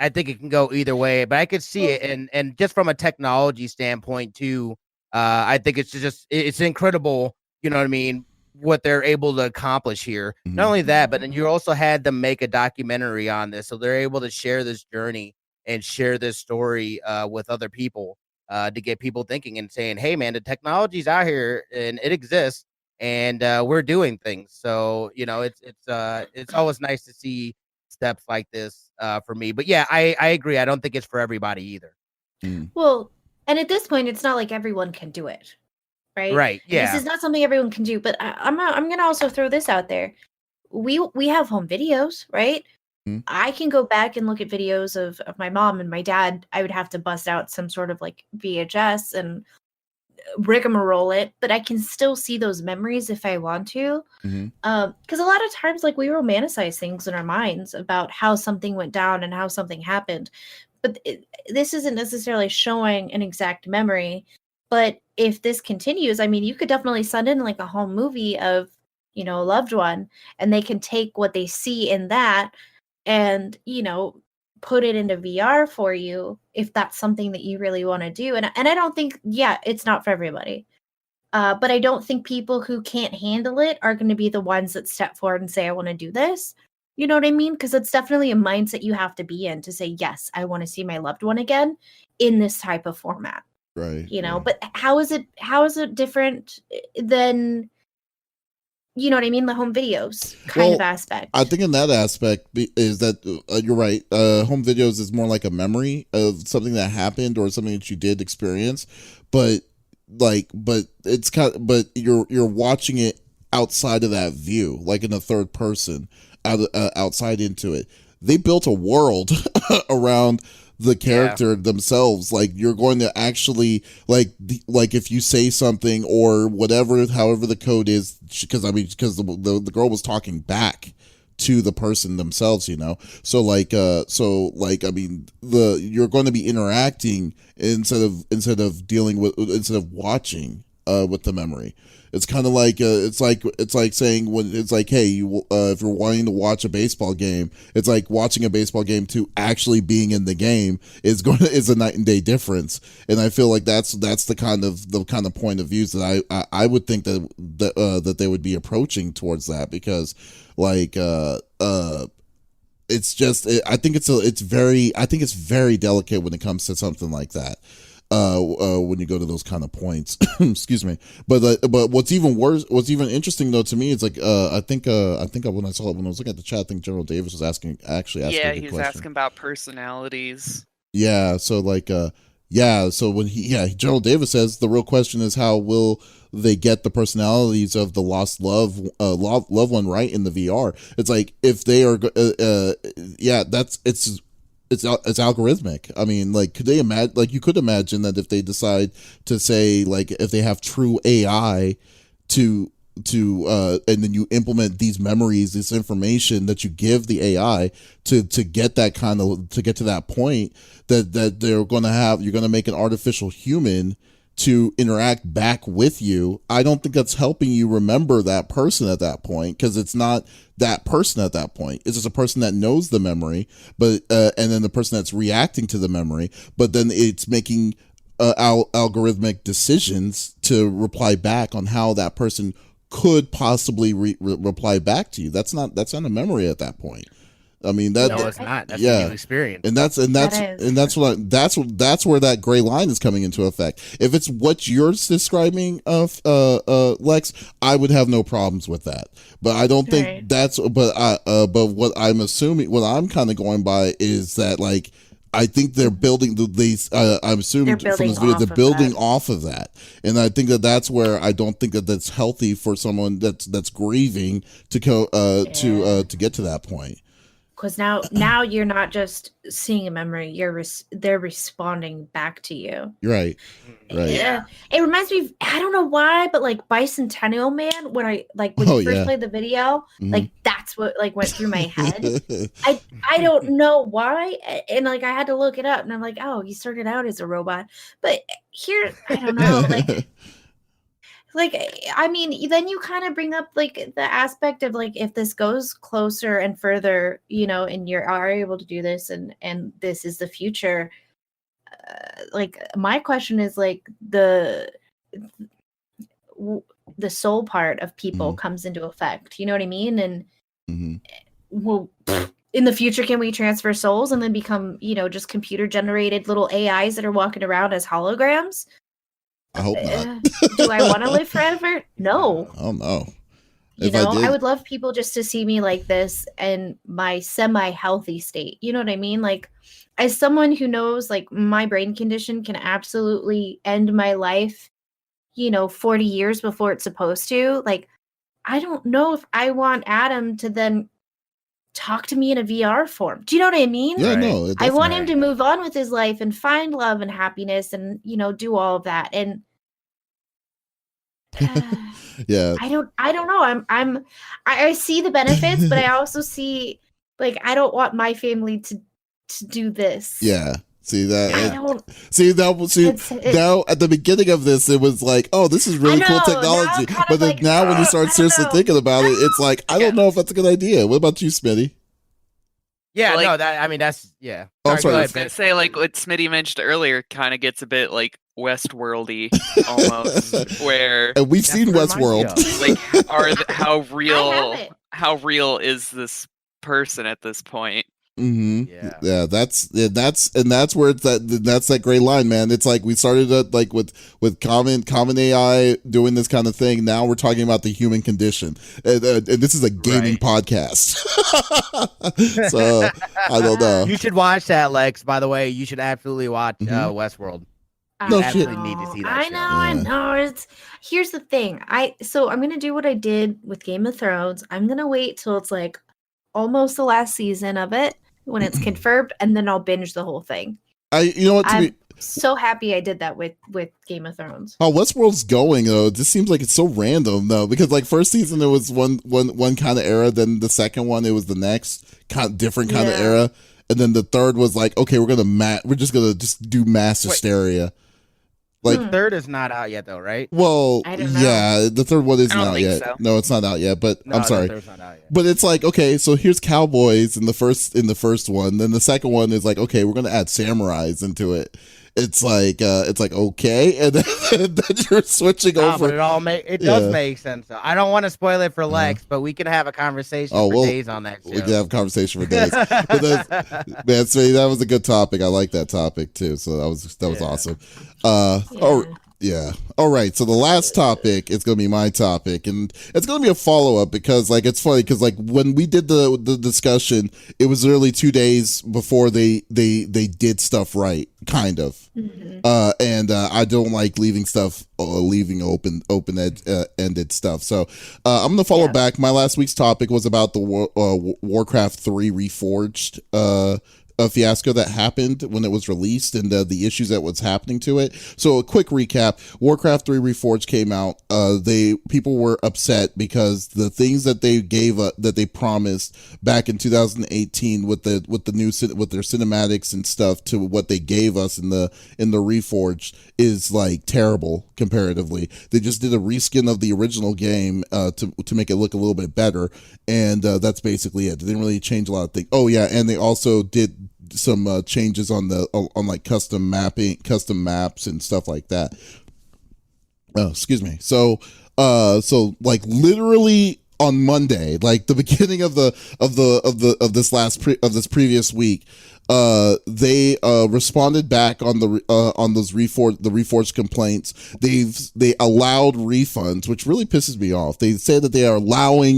[SPEAKER 3] I think it can go either way, but I could see it, and just from a technology standpoint too. I think it's incredible. You know what I mean? What they're able to accomplish here.
[SPEAKER 1] Mm-hmm.
[SPEAKER 3] Not only that, but then you also had them make a documentary on this, so they're able to share this journey and share this story with other people to get people thinking and saying, hey man, the technology's out here and it exists, and we're doing things. So it's always nice to see steps like this for me. But yeah, I agree. I don't think it's for everybody either.
[SPEAKER 2] Well, and at this point, it's not like everyone can do it, right?
[SPEAKER 3] Yeah,
[SPEAKER 2] this is not something everyone can do. But I'm gonna also throw this out there. We have home videos, right? I can go back and look at videos of my mom and my dad. I would have to bust out some sort of like VHS and rigmarole it, but I can still see those memories if I want to. Because a lot of times, like, we romanticize things in our minds about how something went down and how something happened. But this isn't necessarily showing an exact memory. But if this continues, I mean, you could definitely send in like a home movie of, a loved one, and they can take what they see in that and put it into VR for you if that's something that you really want to do. And I don't think, it's not for everybody, but I don't think people who can't handle it are going to be the ones that step forward and say, I want to do this. You know what I mean? Because it's definitely a mindset you have to be in to say, yes, I want to see my loved one again in this type of format,
[SPEAKER 1] right?
[SPEAKER 2] But how is it different than, you know what I mean, the home videos kind of aspect?
[SPEAKER 1] I think in that aspect is that you're right. Home videos is more like a memory of something that happened or something that you did experience, but it's but you're watching it outside of that view, like in a third person, outside into it. They built a world around the character themselves. Like, you're going to actually like if you say something or whatever, however the code is, because the girl was talking back to the person themselves, so I mean, you're going to be interacting instead of watching with the memory. It's kind of like it's like saying, when it's like, hey, if you're wanting to watch a baseball game, it's like watching a baseball game to actually being in the game is a night and day difference. And I feel like that's the kind of point of views that I would think that they would be approaching towards that, because it's just, I think it's very delicate when it comes to something like that. When you go to those kind of points, excuse me. But what's even interesting though to me is like, I think when I saw it, when I was looking at the chat, I think General Davis was asking a good question.
[SPEAKER 4] Yeah, he's asking about personalities.
[SPEAKER 1] Yeah, so so when General Davis says the real question is, how will they get the personalities of the lost loved one right in the VR? It's like, if they are it's algorithmic. I mean, like, could they imagine? Like, you could imagine that if they decide to say, like, if they have true AI to and then you implement these memories, this information that you give the AI to get to that point, that you're going to make an artificial human to interact back with you. I don't think that's helping you remember that person at that point, because it's not that person at that point. It's just a person that knows the memory, but and then the person that's reacting to the memory, but then it's making algorithmic decisions to reply back on how that person could possibly reply back to you. That's not a memory at that point. I mean that.
[SPEAKER 3] No, it's not. That's
[SPEAKER 1] yeah.
[SPEAKER 3] a new experience.
[SPEAKER 1] And that's where that gray line is coming into effect. If it's what you're describing of Lex, I would have no problems with that. But I don't think that's. But what I'm assuming, what I'm kind of going by is that like. I think they're building these. I'm assuming from this video, they're building off of that, and I think that's where I don't think that's healthy for someone that's grieving to go to get to that point.
[SPEAKER 2] Because now you're not just seeing a memory; they're responding back to you.
[SPEAKER 1] Right.
[SPEAKER 2] Yeah, it reminds me. I don't know why, but like Bicentennial Man, when you first played the video, like that's what like went through my head. I don't know why, and like I had to look it up, and I'm like, oh, he started out as a robot, but here I don't know, like I mean, then you kind of bring up like the aspect of like if this goes closer and further, and you are able to do this, and this is the future. Like my question is like the soul part of people comes into effect. You know what I mean? And well, in the future, can we transfer souls and then become just computer generated little AIs that are walking around as holograms?
[SPEAKER 1] I hope not.
[SPEAKER 2] Do I want to live forever? No.
[SPEAKER 1] Oh no.
[SPEAKER 2] I would love people just to see me like this and my semi-healthy state. You know what I mean? Like, as someone who knows, like, my brain condition can absolutely end my life, 40 years before it's supposed to. Like, I don't know if I want Adam to then talk to me in a VR form. Do you know what I mean?
[SPEAKER 1] Yeah, no.
[SPEAKER 2] I want him to move on with his life and find love and happiness and, do all of that. And
[SPEAKER 1] yeah.
[SPEAKER 2] I don't know. I see the benefits, but I also see, like, I don't want my family to do this.
[SPEAKER 1] Yeah. See that? Now at the beginning of this, it was like, oh, this is really cool technology. But then now when you start seriously thinking about it, it's like, I don't know if that's a good idea. What about you, Smitty?
[SPEAKER 3] Yeah,
[SPEAKER 4] like,
[SPEAKER 3] that's, yeah.
[SPEAKER 1] Oh, sorry.
[SPEAKER 4] I was going to say, like, what Smitty mentioned earlier kind of gets a bit, like, Westworldy almost, where...
[SPEAKER 1] And we've seen Westworld.
[SPEAKER 4] Like, how real is this person at this point?
[SPEAKER 1] Yeah, that's where it's that's that gray line, man. It's like we started like with common AI doing this kind of thing. Now we're talking about the human condition, and this is a gaming podcast. So I don't know.
[SPEAKER 3] You should watch that, Lex. By the way, you should absolutely watch Westworld.
[SPEAKER 1] No
[SPEAKER 3] shit.
[SPEAKER 1] shit.
[SPEAKER 3] Need to see that.
[SPEAKER 2] I know. Here's the thing. I'm gonna do what I did with Game of Thrones. I'm gonna wait till it's like almost the last season of it, when it's confirmed, and then I'll binge the whole thing. I'm so happy I did that with Game of Thrones.
[SPEAKER 1] How Westworld's going though, it just seems like it's so random though, because like first season it was one kind of era, then the second one it was the next different kind of era, and then the third was like, okay, we're just gonna do mass hysteria. Like
[SPEAKER 3] the third is not out yet though, right?
[SPEAKER 1] Well, yeah, the third one isn't out yet.
[SPEAKER 4] So.
[SPEAKER 1] No, it's not out yet. But I'm sorry,
[SPEAKER 3] the third's not out yet.
[SPEAKER 1] But it's like, okay, so here's cowboys in the first one. Then the second one is like, okay, we're gonna add samurais into it. It's like okay, and then you're switching over.
[SPEAKER 3] But it does make sense though. I don't want to spoil it for Lex, but we can have a conversation for days on that show.
[SPEAKER 1] We can have a conversation for days. But man, Smitty, that was a good topic. I like that topic too. So that was awesome. Yeah. All right. So the last topic is going to be my topic, and it's going to be a follow up because, like, it's funny because, like, when we did the discussion, it was literally 2 days before they did stuff right, kind of. And I don't like leaving open ended stuff. So I'm going to follow back. My last week's topic was about the Warcraft 3 Reforged a fiasco that happened when it was released and the issues that was happening to it. So a quick recap: Warcraft 3 Reforged came out. People were upset because the things that they gave that they promised back in 2018 with their cinematics and stuff to what they gave us in the Reforged is like terrible comparatively. They just did a reskin of the original game to make it look a little bit better, and that's basically it. They didn't really change a lot of things. Oh yeah, and they also did some changes on like custom maps and stuff like that. Excuse me. So like literally on Monday, like the beginning of this previous week, they responded back on those reforged complaints. They allowed refunds, which really pisses me off. They say that they are allowing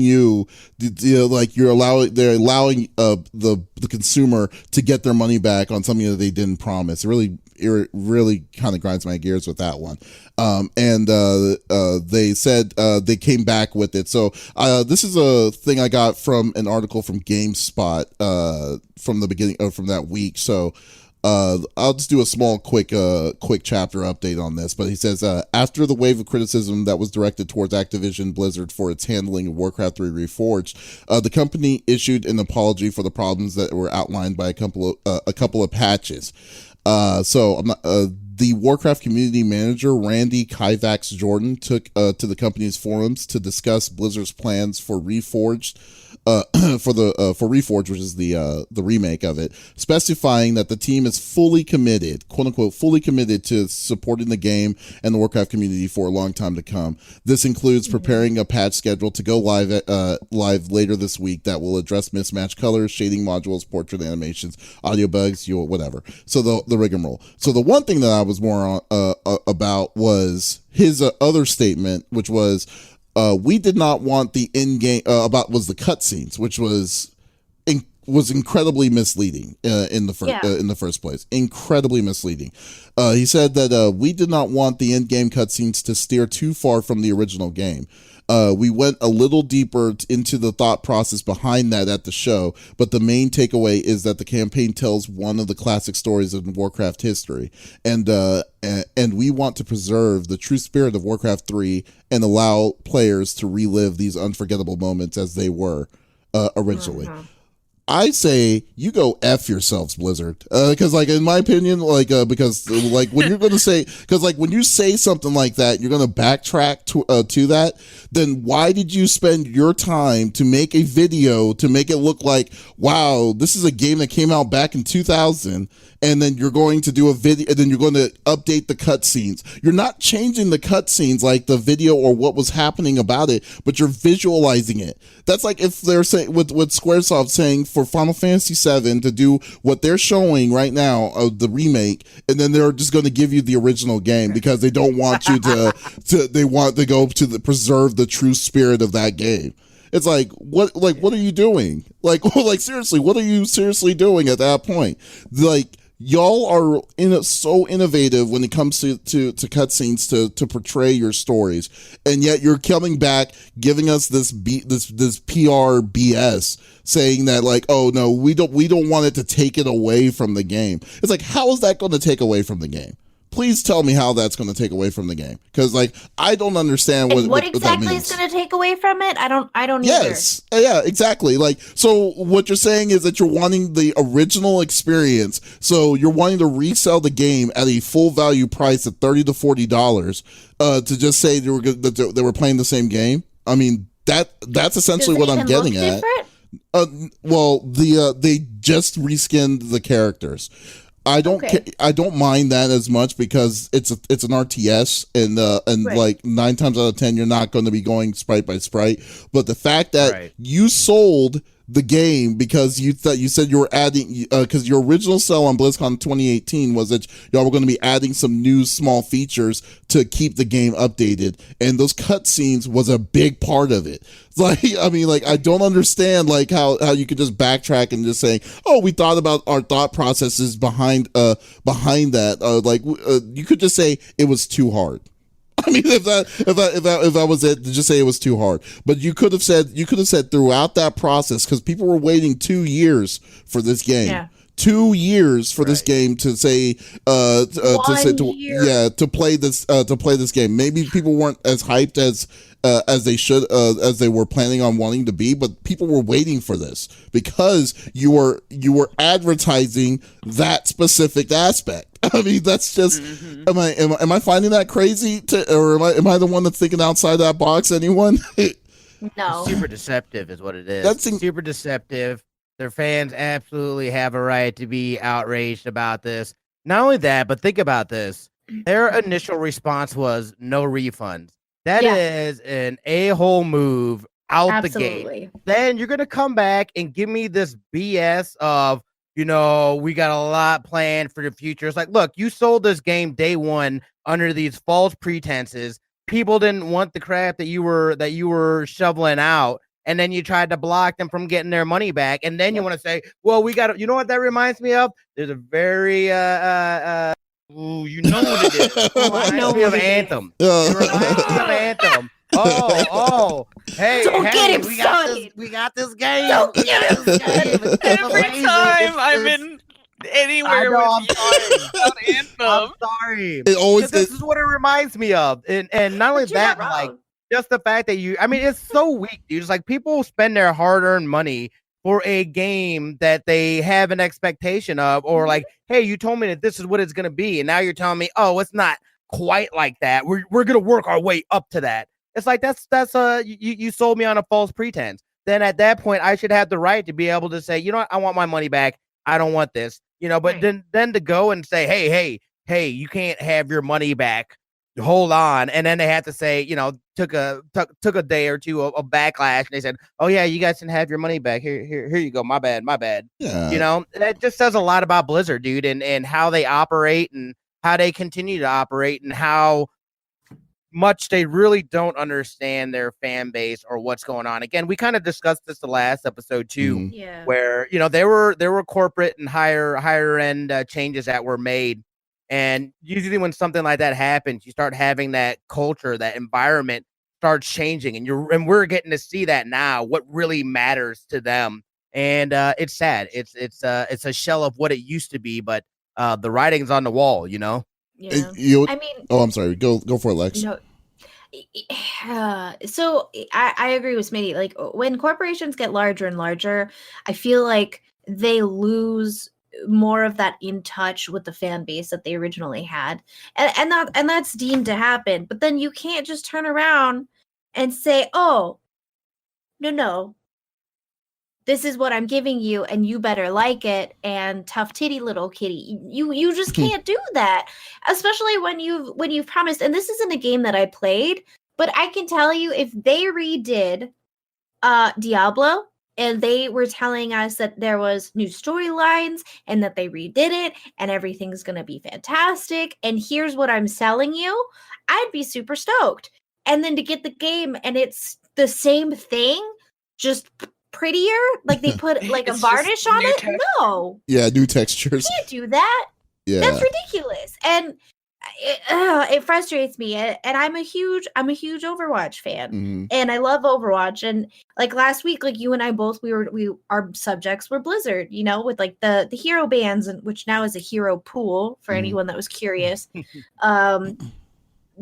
[SPEAKER 1] they're allowing the consumer to get their money back on something that they didn't promise. It really kind of grinds my gears with that one. They said they came back with it. So this is a thing I got from an article from GameSpot from the beginning from that week. So I'll just do a small quick chapter update on this. But he says after the wave of criticism that was directed towards Activision Blizzard for its handling of Warcraft 3 Reforged, the company issued an apology for the problems that were outlined by a couple of patches. The Warcraft community manager, Randy Kyvax Jordan, took to the company's forums to discuss Blizzard's plans for Reforged, for Reforged, which is the remake of it, specifying that the team is fully committed, quote unquote, fully committed to supporting the game and the Warcraft community for a long time to come. This includes preparing a patch schedule to go live later this week that will address mismatched colors, shading modules, portrait animations, audio bugs, whatever. So the rigmarole. So the one thing that I was more about was his other statement, which was, we did not want the in-game was the cutscenes, which was incredibly misleading in the first place. Incredibly misleading. He said that we did not want the in-game cutscenes to steer too far from the original game. We went a little deeper into the thought process behind that at the show, but the main takeaway is that the campaign tells one of the classic stories of Warcraft history, and we want to preserve the true spirit of Warcraft 3 and allow players to relive these unforgettable moments as they were originally. Mm-hmm. I say you go F yourselves, Blizzard. Because, like, in my opinion, because, like, when you're going to say, because, like, when you say something like that, you're going to backtrack to that, then why did you spend your time to make a video to make it look like, wow, this is a game that came out back in 2000, and then you're going to do a video, and then you're going to update the cutscenes. You're not changing the cutscenes, like the video or what was happening about it, but you're visualizing it. That's like if they're saying, with Squaresoft saying for Final Fantasy VII to do what they're showing right now of the remake, and then they're just going to give you the original game because they don't want you they want to go to preserve the true spirit of that game. It's like, what are you doing? Like seriously, what are you seriously doing at that point? Like, y'all are so innovative when it comes to cutscenes to portray your stories, and yet you're coming back giving us this PR BS, saying that, like, oh no, we don't want it to take it away from the game. It's like, how is that going to take away from the game? Please tell me how that's going to take away from the game, because, like, I don't understand what
[SPEAKER 2] exactly is going to take away from it. I don't
[SPEAKER 1] yes either. Yeah, exactly. Like, so what you're saying is that you're wanting the original experience, so you're wanting to resell the game at a full value price of $30 to $40 to just say that they were playing the same game. I mean, that's essentially what I'm getting at. Well, they just reskinned the characters. I don't mind that as much because it's an RTS, and right. Like 9 times out of 10 you're not going to be going sprite by sprite. But the fact that you sold the game because you said you were adding, because your original sell on BlizzCon 2018 was that y'all were going to be adding some new small features to keep the game updated, and those cutscenes was a big part of it. Like, I mean, like, I don't understand, like, how you could just backtrack and just say, oh, we thought about our thought processes behind that. You could just say it was too hard. I mean, if that was it, to just say it was too hard. But you could have said throughout that process, because people were waiting 2 years for this game. Yeah. 2 years for this game to say to play this game. Maybe people weren't as hyped as they should, as they were planning on wanting to be, but people were waiting for this because you were advertising that specific aspect. I mean, that's just, am I finding that crazy or am I the one that's thinking outside that box? Anyone?
[SPEAKER 2] No.
[SPEAKER 3] Super deceptive is what it is. That's super deceptive. Their fans absolutely have a right to be outraged about this. Not only that, but think about this. Their initial response was no refunds. That is an a-hole move out the gate.
[SPEAKER 2] Absolutely.
[SPEAKER 3] Then you're going to come back and give me this BS of, we got a lot planned for the future. It's like, look, you sold this game day one under these false pretenses. People didn't want the crap that you were shoveling out, and then you tried to block them from getting their money back. And then you want to say, well, we got to, you know what that reminds me of? There's a very you know what it is.
[SPEAKER 2] I know
[SPEAKER 3] what
[SPEAKER 2] it
[SPEAKER 3] Anthem. It reminds me of Anthem. Hey,
[SPEAKER 2] Don't get him
[SPEAKER 3] we got this game.
[SPEAKER 2] Don't get him started.
[SPEAKER 4] Every time I'm in anywhere with you about Anthem.
[SPEAKER 3] I'm sorry.
[SPEAKER 1] It always
[SPEAKER 3] this is what it reminds me of. And not only
[SPEAKER 2] But you're
[SPEAKER 3] that,
[SPEAKER 2] not
[SPEAKER 3] like
[SPEAKER 2] wrong.
[SPEAKER 3] just the fact that it's so weak, dude. It's like people spend their hard-earned money for a game that they have an expectation of, or like, hey, you told me that this is what it's gonna be, and now you're telling me, oh, it's not quite like that. We're gonna work our way up to that. It's like that's you sold me on a false pretense. Then at that point, I should have the right to be able to say, you know what, I want my money back. I don't want this. But
[SPEAKER 2] Right.
[SPEAKER 3] then to go and say, hey, you can't have your money back. Hold on. And then they had to say, took a day or two of backlash, and they said, oh yeah, you guys can have your money back. Here you go. My bad.
[SPEAKER 1] Yeah.
[SPEAKER 3] That just says a lot about Blizzard, dude, and how they operate and how they continue to operate and how much they really don't understand their fan base or what's going on. Again, we kind of discussed this the last episode too,
[SPEAKER 2] Yeah.
[SPEAKER 3] where there were corporate and higher end changes that were made, and usually when something like that happens, you start having that culture, that environment starts changing, and we're getting to see that now, what really matters to them. And it's sad. It's a shell of what it used to be, but the writing's on the wall.
[SPEAKER 2] Yeah.
[SPEAKER 1] I
[SPEAKER 2] mean,
[SPEAKER 1] I'm sorry. Go for it, Lex.
[SPEAKER 2] so I agree with Smitty. Like when corporations get larger and larger, I feel like they lose more of that in touch with the fan base that they originally had, and that's deemed to happen. But then you can't just turn around and say, "Oh, no, this is what I'm giving you, and you better like it." And tough titty little kitty, you just can't do that, especially when you've promised. And this isn't a game that I played, but I can tell you, if they redid Diablo, and they were telling us that there was new storylines and that they redid it and everything's going to be fantastic, and here's what I'm selling you, I'd be super stoked. And then to get the game and it's the same thing, just prettier, like they put like a
[SPEAKER 4] It's
[SPEAKER 2] varnish
[SPEAKER 4] just
[SPEAKER 2] on
[SPEAKER 4] new
[SPEAKER 2] it.
[SPEAKER 4] texture.
[SPEAKER 2] No,
[SPEAKER 1] Yeah, new textures.
[SPEAKER 2] you can't do that.
[SPEAKER 1] Yeah.
[SPEAKER 2] That's ridiculous. And it frustrates me. And I'm a huge Overwatch fan.
[SPEAKER 1] Mhm.
[SPEAKER 2] And I love Overwatch. And like last week, like you and I both, our subjects were Blizzard, with like the hero bands, and which now is a hero pool for anyone that was curious.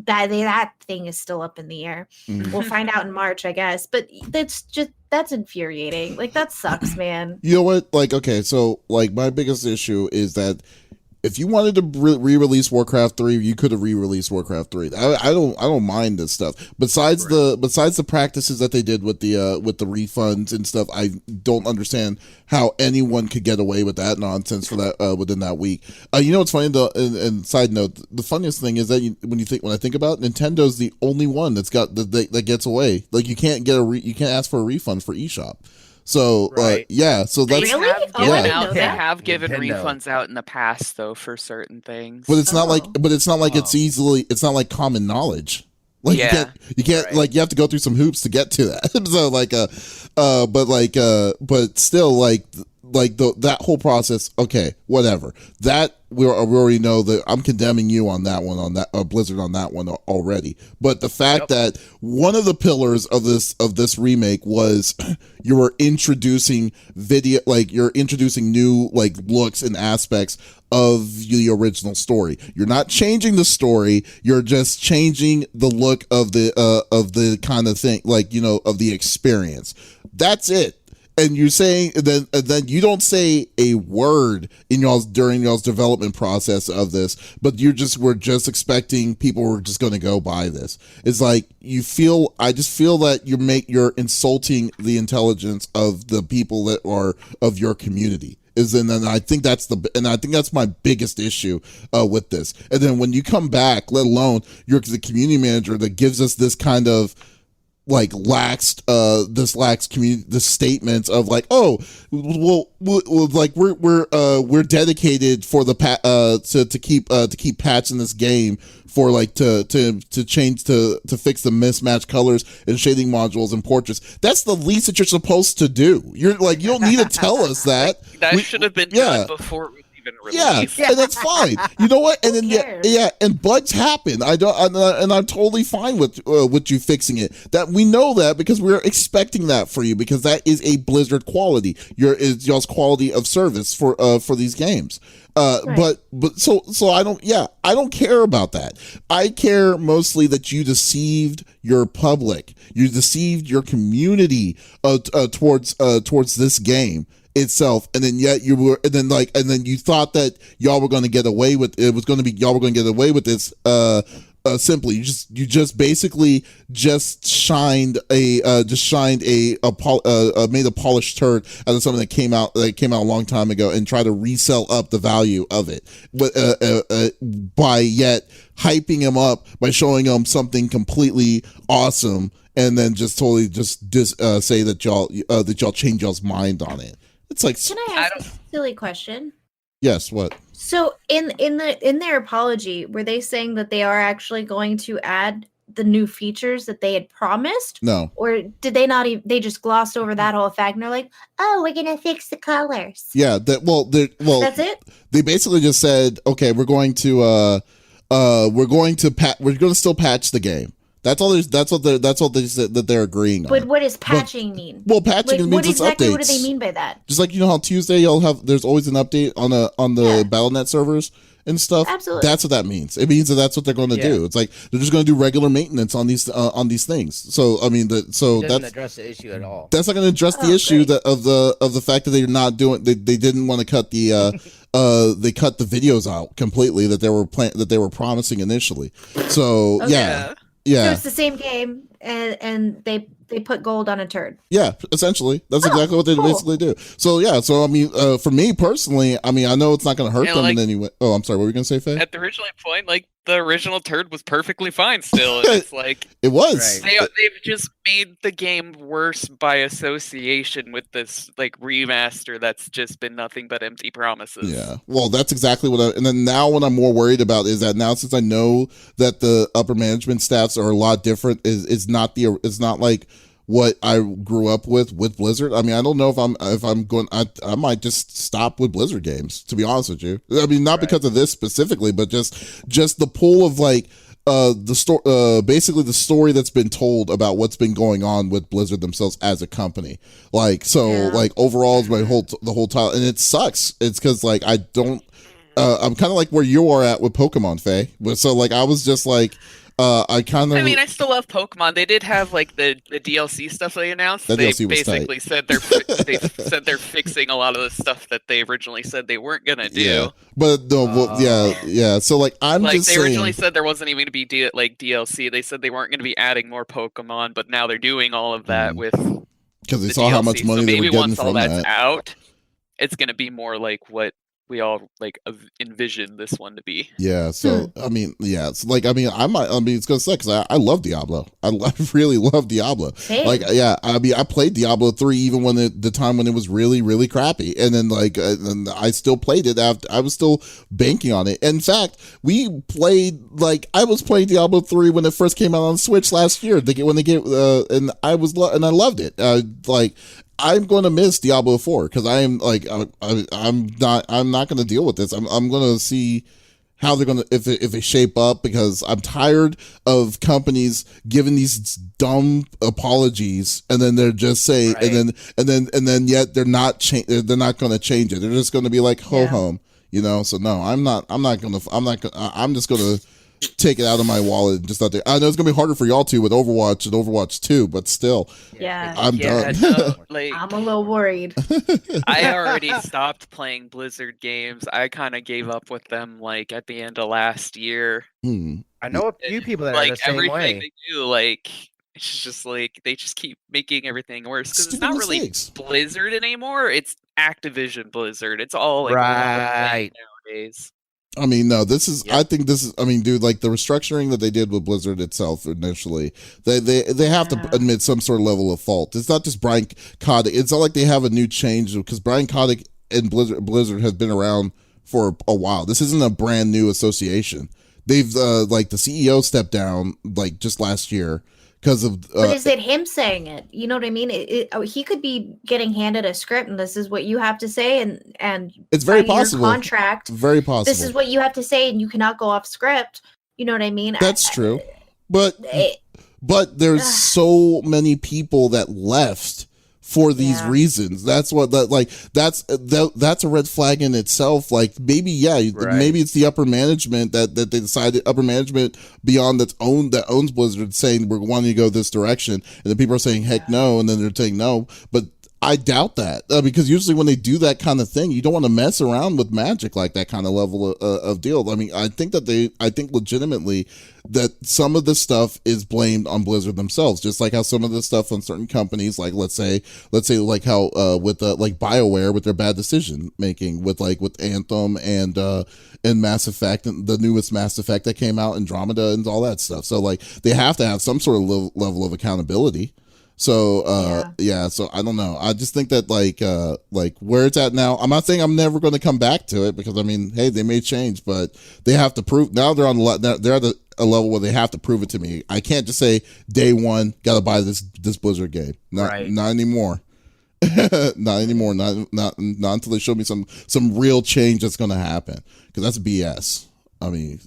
[SPEAKER 2] That thing is still up in the air.
[SPEAKER 1] Mhm.
[SPEAKER 2] We'll find out in March, I guess. But that's infuriating. Like that sucks, man.
[SPEAKER 1] You know what? Like, okay, so like my biggest issue is that if you wanted to re-release Warcraft 3, you could have re-released Warcraft 3. I don't mind this stuff. Besides the practices that they did with the refunds and stuff, I don't understand how anyone could get away with that nonsense for that within that week. What's funny though, and side note, the funniest thing is that when I think about it, Nintendo's the only one that's got that gets away. Like you can't ask for a refund for eShop. So
[SPEAKER 3] Right.
[SPEAKER 1] so that's
[SPEAKER 2] Really?
[SPEAKER 4] Have
[SPEAKER 2] Oh, I
[SPEAKER 4] given
[SPEAKER 2] didn't
[SPEAKER 4] out,
[SPEAKER 2] know
[SPEAKER 4] they
[SPEAKER 2] that.
[SPEAKER 4] have given
[SPEAKER 3] Nintendo.
[SPEAKER 4] refunds out in the past though for certain things.
[SPEAKER 1] But it's not like
[SPEAKER 2] Oh.
[SPEAKER 1] it's not like common knowledge. Like
[SPEAKER 4] Yeah.
[SPEAKER 1] you can't
[SPEAKER 3] Right.
[SPEAKER 1] like you have to go through some hoops to get to that. But still that whole process. Okay, whatever. That we already know that I'm condemning you on that one, on that Blizzard on that one already. But the fact that one of the pillars of this remake was you were introducing you're introducing new like looks and aspects of the original story. You're not changing the story. You're just changing the look of the kind of thing, of the experience. That's it. And you're saying then you don't say a word during y'all's development process of this, but we're just expecting people were just going to go buy this. It's like I just feel that you're insulting the intelligence of the people that are of your community. And I think that's my biggest issue with this. And then when you come back, let alone you're the community manager that gives us this kind of like laxed community the statements of like, oh well like we're dedicated for the to keep patching this game for like to change to fix the mismatched colors and shading modules and portraits. That's the least that you're supposed to do. You're like, you don't need to tell us that.
[SPEAKER 4] That should have been done before it was even released.
[SPEAKER 1] Yeah, and that's fine. You know what? And then
[SPEAKER 2] cares?
[SPEAKER 1] and bugs happen. I'm totally fine with you fixing it. That we know that because we're expecting that for you, because that is a Blizzard quality. Is y'all's quality of service for these games.
[SPEAKER 2] Right.
[SPEAKER 1] But so I don't care about that. I care mostly that you deceived your public, you deceived your community towards this game itself, and then yet and then you thought that y'all were going to get away with it, was going to be y'all were going to get away with this simply. You just basically shined a made a polished turd out of something that came out a long time ago and tried to resell up the value of it, but by yet hyping him up by showing him something completely awesome, and then just totally say that y'all change y'all's mind on it. It's like,
[SPEAKER 2] Can I ask a silly question?
[SPEAKER 1] yes, what?
[SPEAKER 2] So in their apology, were they saying that they are actually going to add the new features that they had promised?
[SPEAKER 1] No.
[SPEAKER 2] Or did they not even, they just glossed over that whole fact and they're like, oh, we're gonna fix the colors.
[SPEAKER 1] Yeah,
[SPEAKER 2] That's it?
[SPEAKER 1] They basically just said, okay, we're going to still patch the game. That's all they said that they're agreeing on.
[SPEAKER 2] But what does patching mean?
[SPEAKER 1] Well, patching means
[SPEAKER 2] what
[SPEAKER 1] it's
[SPEAKER 2] exactly
[SPEAKER 1] updates.
[SPEAKER 2] what do they mean by that?
[SPEAKER 1] Just like, you know how Tuesday there's always an update on the Battle.net servers and stuff.
[SPEAKER 2] Absolutely.
[SPEAKER 1] That's what that means. It means that's what they're going to do. It's like they're just going to do regular maintenance on these things. So I mean,
[SPEAKER 3] it doesn't address the issue at all.
[SPEAKER 1] That's not going to address the issue of the fact that they're not doing. They didn't want to cut the they cut the videos out completely that they were promising initially. So
[SPEAKER 2] Okay.
[SPEAKER 1] Yeah.
[SPEAKER 2] So it's the same game, and they put gold on a turd.
[SPEAKER 1] Yeah, essentially, that's exactly what they basically do. So yeah, so I mean, for me personally, I mean, I know it's not going to hurt them in any way. Oh, I'm sorry, what were you going to say, Faye?
[SPEAKER 4] At the original point, like the original turd was perfectly fine. Still, it's like
[SPEAKER 1] it was.
[SPEAKER 4] Right. They've just made the game worse by association with this like remaster that's just been nothing but empty promises.
[SPEAKER 1] Yeah, well, that's exactly what. And then now, what I'm more worried about is that now, since I know that the upper management staffs are a lot different, it's not like what I grew up with Blizzard. I mean, I don't know if I'm going. I might just stop with Blizzard games, to be honest with you. I mean, not because of this specifically, but just the pull of like basically the story that's been told about what's been going on with Blizzard themselves as a company. Like, so like overall is the whole title, and it sucks. It's because like I don't. I'm kind of like where you are at with Pokemon, Faye. So like I was just like. I
[SPEAKER 4] still love Pokemon. They did have like the DLC stuff they announced.
[SPEAKER 1] That
[SPEAKER 4] they
[SPEAKER 1] DLC was
[SPEAKER 4] basically said they're fixing a lot of the stuff that they originally said they weren't gonna do.
[SPEAKER 1] Yeah, but no, yeah. So like
[SPEAKER 4] they originally said there wasn't even gonna be DLC. They said they weren't gonna be adding more Pokemon, but now they're doing all of that with
[SPEAKER 1] because they saw DLC. How much money they were getting
[SPEAKER 4] once all
[SPEAKER 1] from
[SPEAKER 4] that's
[SPEAKER 1] that.
[SPEAKER 4] out, it's gonna be more like what we all like envisioned this one to be.
[SPEAKER 1] Yeah, so I mean, yeah, it's like it's gonna suck because I love Diablo. I really love Diablo.
[SPEAKER 2] Same.
[SPEAKER 1] Like, yeah, I mean, I played Diablo 3 even when the time when it was really, really crappy, and then like, and I still played it after. I was still banking on it. In fact, I was playing Diablo 3 when it first came out on Switch last year. And I loved it. I'm going to miss Diablo 4 because I am like I'm not going to deal with this. I'm going to see how they're going to if they shape up, because I'm tired of companies giving these dumb apologies and then they're just saying and then yet they're not going to change it. They're just going to be like ho hum, you know. So no, I'm just going to take it out of my wallet and just out there. I know it's gonna be harder for y'all too with Overwatch and Overwatch 2, but still, I'm done.
[SPEAKER 4] No, like,
[SPEAKER 2] I'm a little worried.
[SPEAKER 4] I already stopped playing Blizzard games. I kind of gave up with them like at the end of last year.
[SPEAKER 3] I know a few people that
[SPEAKER 4] like
[SPEAKER 3] are the same
[SPEAKER 4] everything
[SPEAKER 3] way.
[SPEAKER 4] they do, like it's just like they just keep making everything worse because it's not really Blizzard anymore. It's Activision Blizzard. It's all like
[SPEAKER 3] right
[SPEAKER 4] nowadays.
[SPEAKER 1] I mean, no, this is,
[SPEAKER 3] Yep.
[SPEAKER 1] I think this is, I mean, dude, like the restructuring that they did with Blizzard itself initially, they have to admit some sort of level of fault. It's not just Brian Kotick. It's not like they have a new change because Brian Kotick and Blizzard has been around for a while. This isn't a brand new association. They've, like the CEO stepped down like just last year because of.
[SPEAKER 2] But is it him saying it? You know what I mean? He could be getting handed a script, and this is what you have to say, and
[SPEAKER 1] it's very
[SPEAKER 2] by your
[SPEAKER 1] possible.
[SPEAKER 2] contract.
[SPEAKER 1] Very possible.
[SPEAKER 2] This is what you have to say, and you cannot go off script. You know what I mean?
[SPEAKER 1] That's true, but there's so many people that left for these reasons. That's what that's a red flag in itself. Like maybe maybe it's the upper management that they decided, upper management beyond that owns Blizzard, saying we're wanting to go this direction, and then people are saying heck no, and then they're saying no. But I doubt that because usually when they do that kind of thing, you don't want to mess around with Magic like that kind of level of deal. I mean, I think legitimately that some of the stuff is blamed on Blizzard themselves, just like how some of the stuff on certain companies, like let's say like how with like BioWare with their bad decision making with Anthem and Mass Effect, and the newest Mass Effect that came out, Andromeda and all that stuff. So like they have to have some sort of level of accountability. So so I don't know. I just think that like where it's at now, I'm not saying I'm never going to come back to it, because I mean, hey, they may change, but they have to prove. Now they're on they're at a level where they have to prove it to me. I can't just say day one got to buy this Blizzard game. Not anymore. Not anymore. Not until they show me some real change that's going to happen, because that's BS. I mean,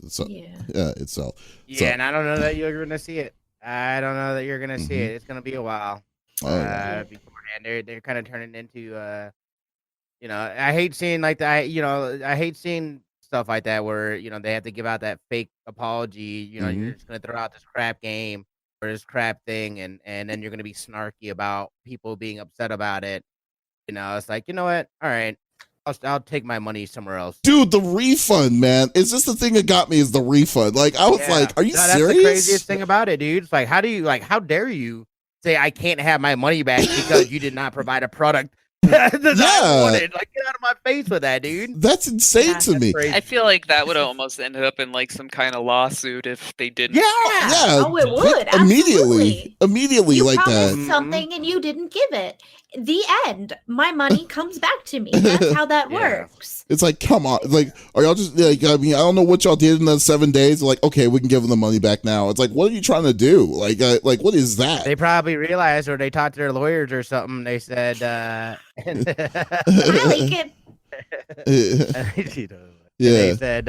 [SPEAKER 1] itself.
[SPEAKER 3] Yeah, and I don't know that you're going to see it. I don't know that you're gonna see it. It's gonna be a while beforehand. They're kind of turning into, I hate seeing like that. I hate seeing stuff like that where they have to give out that fake apology. You're just gonna throw out this crap game or this crap thing, and then you're gonna be snarky about people being upset about it. It's like, you know what? All right. I'll take my money somewhere else.
[SPEAKER 1] Dude, the refund, man. Is this the thing that got me is the refund? Like, I was like, are you serious?
[SPEAKER 3] That's the craziest thing about it, dude. It's like, how dare you say I can't have my money back because you did not provide a product that I wanted? Like, get out of my face with that, dude.
[SPEAKER 1] That's insane to me.
[SPEAKER 4] Crazy. I feel like that would almost ended up in like some kind of lawsuit if they didn't.
[SPEAKER 1] Yeah.
[SPEAKER 2] Oh, it would.
[SPEAKER 1] Immediately
[SPEAKER 2] you
[SPEAKER 1] like that.
[SPEAKER 2] You promised something and you didn't give it. The end. My money comes back to me. That's how that works.
[SPEAKER 1] It's like, come on. Like, are y'all just like, I mean, I don't know what y'all did in those 7 days. Like, okay, we can give them the money back now. It's like, what are you trying to do? Like what is that?
[SPEAKER 3] They probably realized, or they talked to their lawyers or something. They said,
[SPEAKER 2] I like
[SPEAKER 3] it. They said,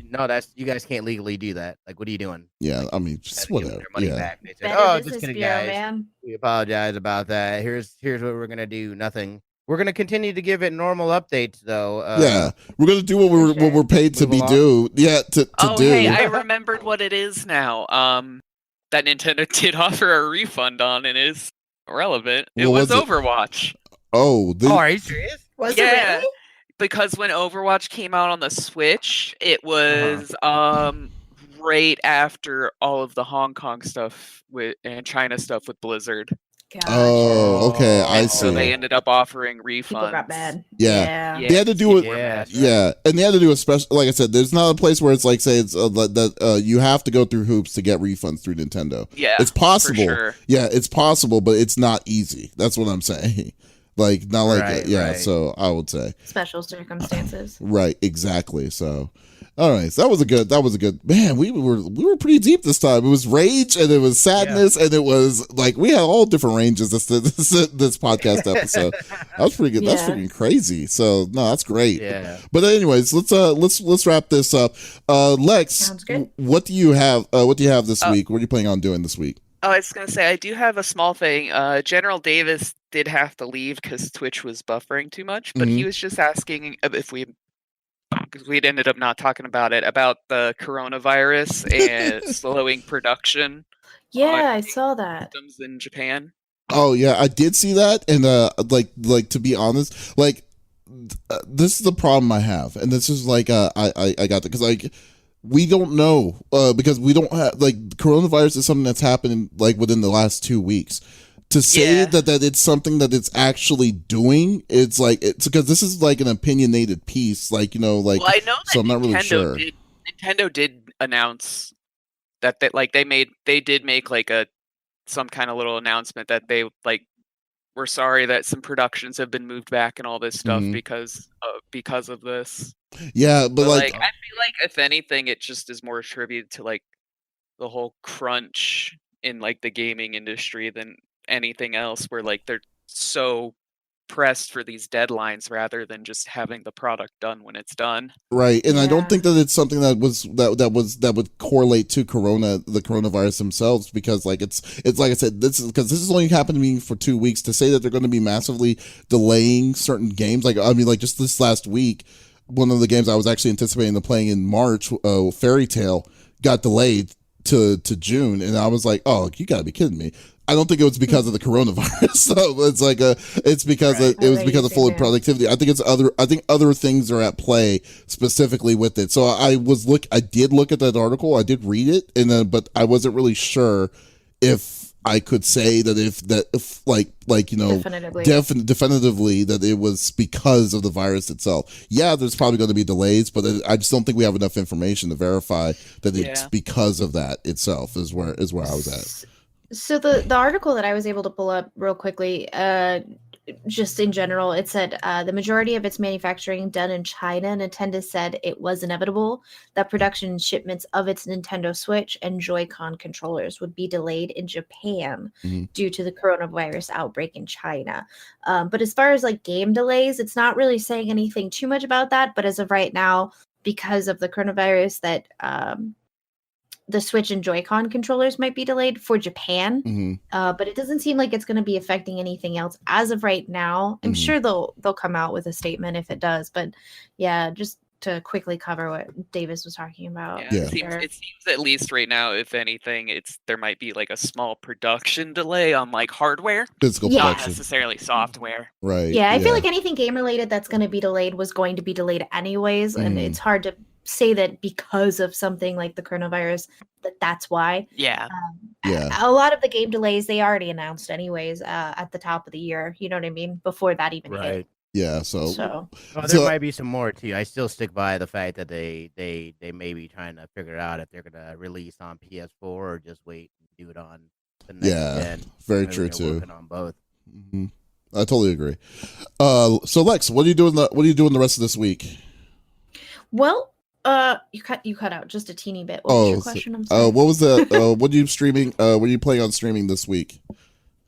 [SPEAKER 3] no, that's, you guys can't legally do that. Like, what are you doing?
[SPEAKER 1] Yeah, I mean, just whatever.
[SPEAKER 3] Their money back. They said, just kidding, guys.
[SPEAKER 2] Man.
[SPEAKER 3] We apologize about that. Here's what we're gonna do. Nothing. We're gonna continue to give it normal updates, though.
[SPEAKER 1] We're gonna do what we're paid to be do. Yeah, to do.
[SPEAKER 4] Hey, I remembered what it is now. That Nintendo did offer a refund on, and is relevant. It was Overwatch.
[SPEAKER 1] Oh,
[SPEAKER 3] are you serious?
[SPEAKER 2] Was it really?
[SPEAKER 4] Because when Overwatch came out on the Switch, it was right after all of the Hong Kong stuff and China stuff with Blizzard.
[SPEAKER 2] Gotcha.
[SPEAKER 1] Oh, okay, I see.
[SPEAKER 4] So they ended up offering refunds.
[SPEAKER 2] People got mad.
[SPEAKER 1] Yeah. They had to do it. Yeah, and they had to do a special. Like I said, there's not a place where it's like, say, it's that you have to go through hoops to get refunds through Nintendo.
[SPEAKER 4] Yeah,
[SPEAKER 1] it's possible.
[SPEAKER 4] For sure.
[SPEAKER 1] Yeah, it's possible, but it's not easy. That's what I'm saying. Like, not like that. Yeah, so I would say
[SPEAKER 2] special circumstances.
[SPEAKER 1] Right, exactly. So, all right, so that was a good man. We were pretty deep this time. It was rage, and it was sadness, and it was like we had all different ranges this podcast episode. That was pretty good. Yeah. That's freaking crazy. So no, that's great.
[SPEAKER 3] Yeah.
[SPEAKER 1] But anyways, let's wrap this up. Lex,
[SPEAKER 2] sounds good.
[SPEAKER 1] What do you have? What do you have this week? What are you planning on doing this week?
[SPEAKER 4] Oh, I was going to say, I do have a small thing. General Davis did have to leave because Twitch was buffering too much, but he was just asking if because we'd ended up not talking about it, about the coronavirus and slowing production.
[SPEAKER 2] Yeah, I saw that.
[SPEAKER 4] Systems in Japan.
[SPEAKER 1] Oh, yeah, I did see that. And like to be honest, like this is the problem I have. And this is like, I got that because like, we don't know because we don't have like coronavirus is something that's happening like within the last 2 weeks. to say that it's something that it's actually doing, it's like, it's because this is like an opinionated piece, like, you know, like,
[SPEAKER 4] well, I know
[SPEAKER 1] so I'm not really sure.
[SPEAKER 4] Nintendo did announce that they did make like some kind of little announcement that they like we're sorry that some productions have been moved back and all this stuff because of this.
[SPEAKER 1] Yeah, but like
[SPEAKER 4] I feel like if anything, it just is more attributed to like the whole crunch in like the gaming industry than anything else, where like they're so pressed for these deadlines rather than just having the product done when it's done.
[SPEAKER 1] Right, and I don't think that it's something that would correlate to the coronavirus themselves, because like it's like I said, this is only happening for 2 weeks. To say that they're going to be massively delaying certain games, like I mean, like just this last week, one of the games I was actually anticipating to playing in March, Fairy Tale, got delayed to June, and I was like, oh, you got to be kidding me. I don't think it was because of the coronavirus. So it's like it's because it was because of full productivity. I think other things are at play specifically with it. So I did look at that article. I did read it, and then, but I wasn't really sure if I could say that if like you know, definitively that it was because of the virus itself. Yeah, there's probably going to be delays, but I just don't think we have enough information to verify that it's because of that itself. Is where I was at.
[SPEAKER 2] So the article that I was able to pull up real quickly, just in general, it said the majority of its manufacturing done in China. Nintendo said it was inevitable that production and shipments of its Nintendo Switch and Joy-Con controllers would be delayed in Japan due to the coronavirus outbreak in China. But as far as like game delays, it's not really saying anything too much about that. But as of right now, because of the coronavirus, that the Switch and Joy-Con controllers might be delayed for Japan, but it doesn't seem like it's going to be affecting anything else as of right now. I'm sure they'll come out with a statement if it does, but yeah, just to quickly cover what Davis was talking about.
[SPEAKER 4] It seems at least right now, if anything, there might be like a small production delay on like hardware,
[SPEAKER 1] physical
[SPEAKER 4] not
[SPEAKER 1] production,
[SPEAKER 4] necessarily software.
[SPEAKER 1] Right.
[SPEAKER 2] Yeah, I feel like anything game related that's going to be delayed was going to be delayed anyways, and it's hard to say that because of something like the coronavirus that's why. A lot of the game delays they already announced anyways at the top of the year, you know what I mean, before that even hit.
[SPEAKER 1] So
[SPEAKER 3] there might be some more too. I still stick by the fact that they may be trying to figure out if they're gonna release on PS4 or just wait and do it on the next gen.
[SPEAKER 1] Very true too.
[SPEAKER 3] Working on both.
[SPEAKER 1] I totally agree. So Lex, what are you doing the rest of this week?
[SPEAKER 2] Well, you cut out just a teeny bit. What was your question? I'm sorry.
[SPEAKER 1] What was the what are you streaming? What are you playing on streaming this week?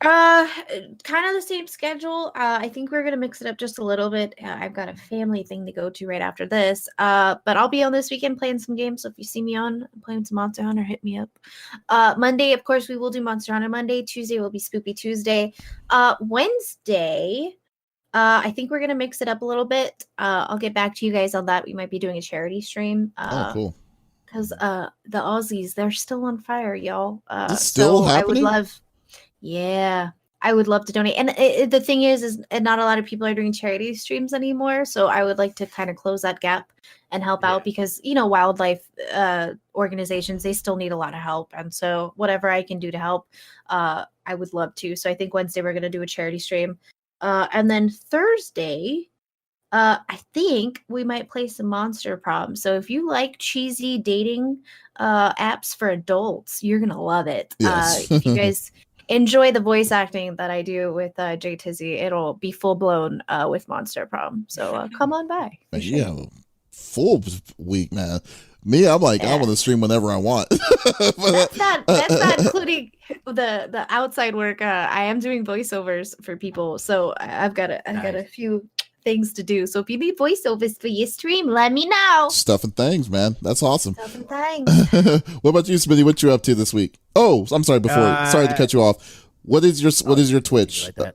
[SPEAKER 2] Kind of the same schedule. I think we're gonna mix it up just a little bit. I've got a family thing to go to right after this. But I'll be on this weekend playing some games. So if you see me on playing some Monster Hunter, hit me up. Monday, of course, we will do Monster Hunter Monday. Tuesday will be Spoopy Tuesday. Wednesday, I think we're gonna mix it up a little bit. I'll get back to you guys on that. We might be doing a charity stream.
[SPEAKER 1] Cool.
[SPEAKER 2] Because the Aussies, they're still on fire, y'all.
[SPEAKER 1] It's still happening?
[SPEAKER 2] I would love to donate. And the thing is not a lot of people are doing charity streams anymore. So I would like to kind of close that gap and help out because, you know, wildlife organizations, they still need a lot of help. And so whatever I can do to help, I would love to. So I think Wednesday we're going to do a charity stream. And then Thursday, I think we might play some Monster Prom. So if you like cheesy dating apps for adults, you're going to love it.
[SPEAKER 1] Yes.
[SPEAKER 2] If you guys enjoy the voice acting that I do with Jay Tizzy, it'll be full blown with Monster Prom. So come on by.
[SPEAKER 1] Yeah, full week, man. Me, I'm like, I want to stream whenever I want.
[SPEAKER 2] That's not including the outside work. I am doing voiceovers for people, so I've got a few things to do. So if you need voiceovers for your stream, let me know.
[SPEAKER 1] Stuff and things, man. That's awesome.
[SPEAKER 2] Stuff and things.
[SPEAKER 1] What about you, Smitty? What you up to this week? Oh, I'm sorry. Sorry to cut you off. What is your Twitch?
[SPEAKER 3] Like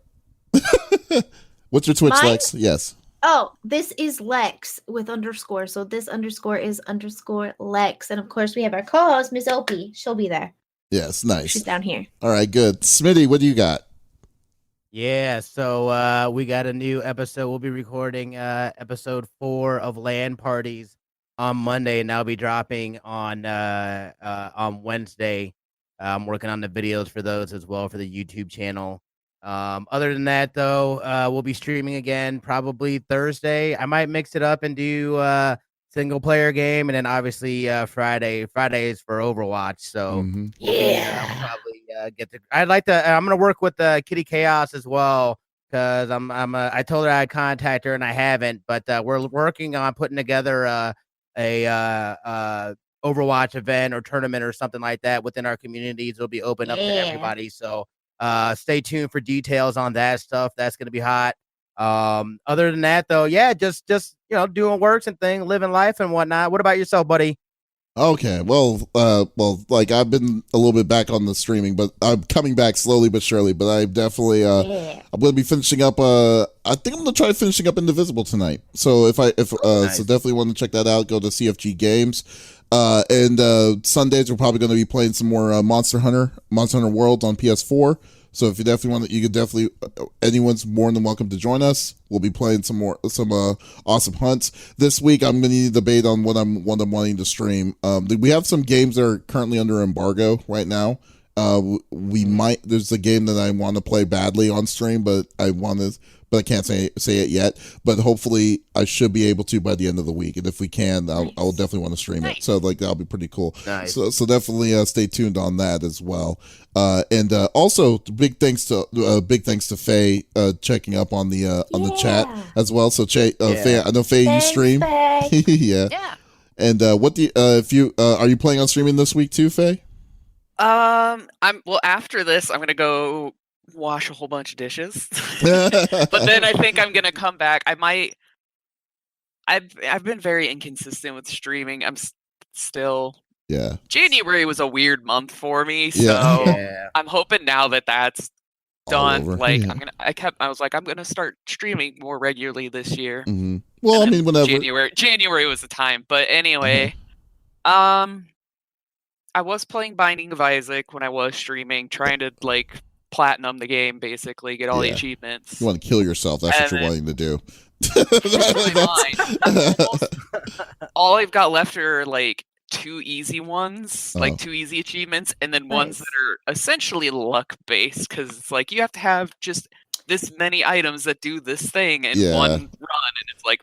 [SPEAKER 1] What's your Twitch,
[SPEAKER 2] Mine?
[SPEAKER 1] Lex? Yes.
[SPEAKER 2] Oh, this is Lex with underscore. So this underscore is underscore Lex. And of course, we have our co-host, Miss Opie. She'll be there.
[SPEAKER 1] Yes, nice.
[SPEAKER 2] She's down here.
[SPEAKER 1] All right, good. Smitty, what do you got?
[SPEAKER 3] Yeah, so we got a new episode. We'll be recording episode 4 of LAN Parties on Monday, and that'll be dropping on Wednesday. I'm working on the videos for those as well for the YouTube channel. Other than that, though, we'll be streaming again probably Thursday. I might mix it up and do single player game, and then obviously Friday is for Overwatch. So I'll probably get to. I'd like to. I'm gonna work with Kitty Chaos as well because I told her I'd contact her and I haven't, but we're working on putting together a Overwatch event or tournament or something like that within our communities. It'll be open up to everybody. So stay tuned for details on that stuff. That's gonna be hot. Other than that, though, yeah, just doing works and things, living life and whatnot. What about yourself, buddy?
[SPEAKER 1] Okay, well, like I've been a little bit back on the streaming, but I'm coming back slowly but surely. But I definitely, I'm going to be finishing up. I think I'm going to try finishing up Indivisible tonight. So nice. So definitely want to check that out. Go to CFG Games. And Sundays we're probably going to be playing some more Monster Hunter World on PS4. So if you definitely want to, you could definitely, anyone's more than welcome to join us. We'll be playing some awesome hunts. This week, I'm going to need a debate on what I'm wanting to stream. We have some games that are currently under embargo right now. There's a game that I want to play badly on stream, but I can't say it yet. But hopefully I should be able to by the end of the week. And if we can, I'll definitely want to stream it. So that'll be pretty cool. Nice. So definitely stay tuned on that as well. And also big thanks to Faye checking up on the chat as well. So Faye, I know Faye, you stream. Yeah. And what do you, are you planning on streaming this week too, Faye?
[SPEAKER 4] After this, I'm gonna go wash a whole bunch of dishes. But then I think I'm gonna come back. I've been very inconsistent with streaming. I'm still.
[SPEAKER 1] Yeah.
[SPEAKER 4] January was a weird month for me, so I'm hoping now that that's done. Like I was like, I'm gonna start streaming more regularly this year.
[SPEAKER 1] Mm-hmm. Well, I mean, whenever
[SPEAKER 4] January was the time. But anyway, I was playing Binding of Isaac when I was streaming, trying to like platinum the game, basically get all the achievements.
[SPEAKER 1] You want to kill yourself? That's what you're wanting to do.
[SPEAKER 4] All I've got left are like 2 easy ones, like 2 easy achievements, and then ones that are essentially luck based, because it's like you have to have just this many items that do this thing in one run, and it's like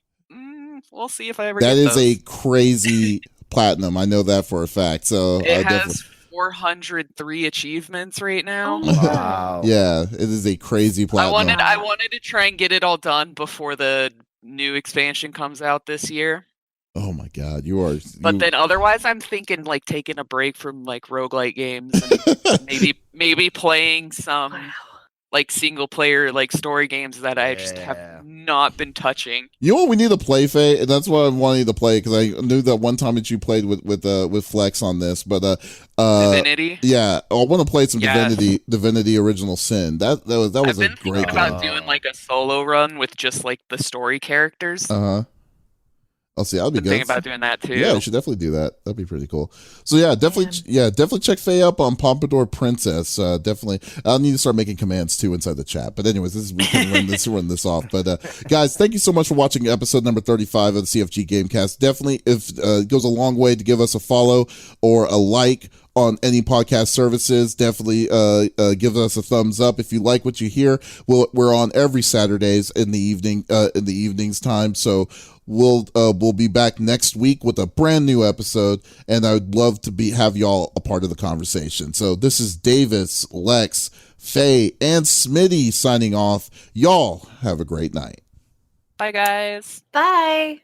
[SPEAKER 4] we'll see if I ever get those.
[SPEAKER 1] That is a crazy platinum. I know that for a fact. So
[SPEAKER 4] it has 403 achievements right now.
[SPEAKER 1] Wow. Yeah, it is a crazy platinum.
[SPEAKER 4] I wanted to try and get it all done before the new expansion comes out this year.
[SPEAKER 1] Oh my god, you are.
[SPEAKER 4] But then otherwise, I'm thinking like taking a break from like roguelike games and maybe playing some like single player like story games that I just have not been touching.
[SPEAKER 1] You know what we need to play, Faye? And that's what I wanted to play, because I knew that one time that you played with Flex on this, but
[SPEAKER 4] Divinity.
[SPEAKER 1] Yeah, I want to play some Divinity Original Sin. That was
[SPEAKER 4] I've
[SPEAKER 1] a
[SPEAKER 4] been
[SPEAKER 1] great
[SPEAKER 4] thinking about doing like a solo run with just like the story characters.
[SPEAKER 1] I'll see. I'll be good.
[SPEAKER 4] Thinking about doing that too.
[SPEAKER 1] Yeah, we should definitely do that. That'd be pretty cool. So definitely check Faye up on Pompadour Princess. Definitely. I'll need to start making commands too inside the chat. But anyways, we can run this off. But guys, thank you so much for watching episode number 35 of the CFG Gamecast. Definitely, if it goes a long way to give us a follow or a like on any podcast services. Definitely give us a thumbs up if you like what you hear. We're on every Saturdays in the evenings time. So we'll be back next week with a brand new episode, and I would love to have y'all a part of the conversation. So this is Davis, Lex, Faye, and Smitty signing off. Y'all have a great night.
[SPEAKER 4] Bye, guys.
[SPEAKER 2] Bye.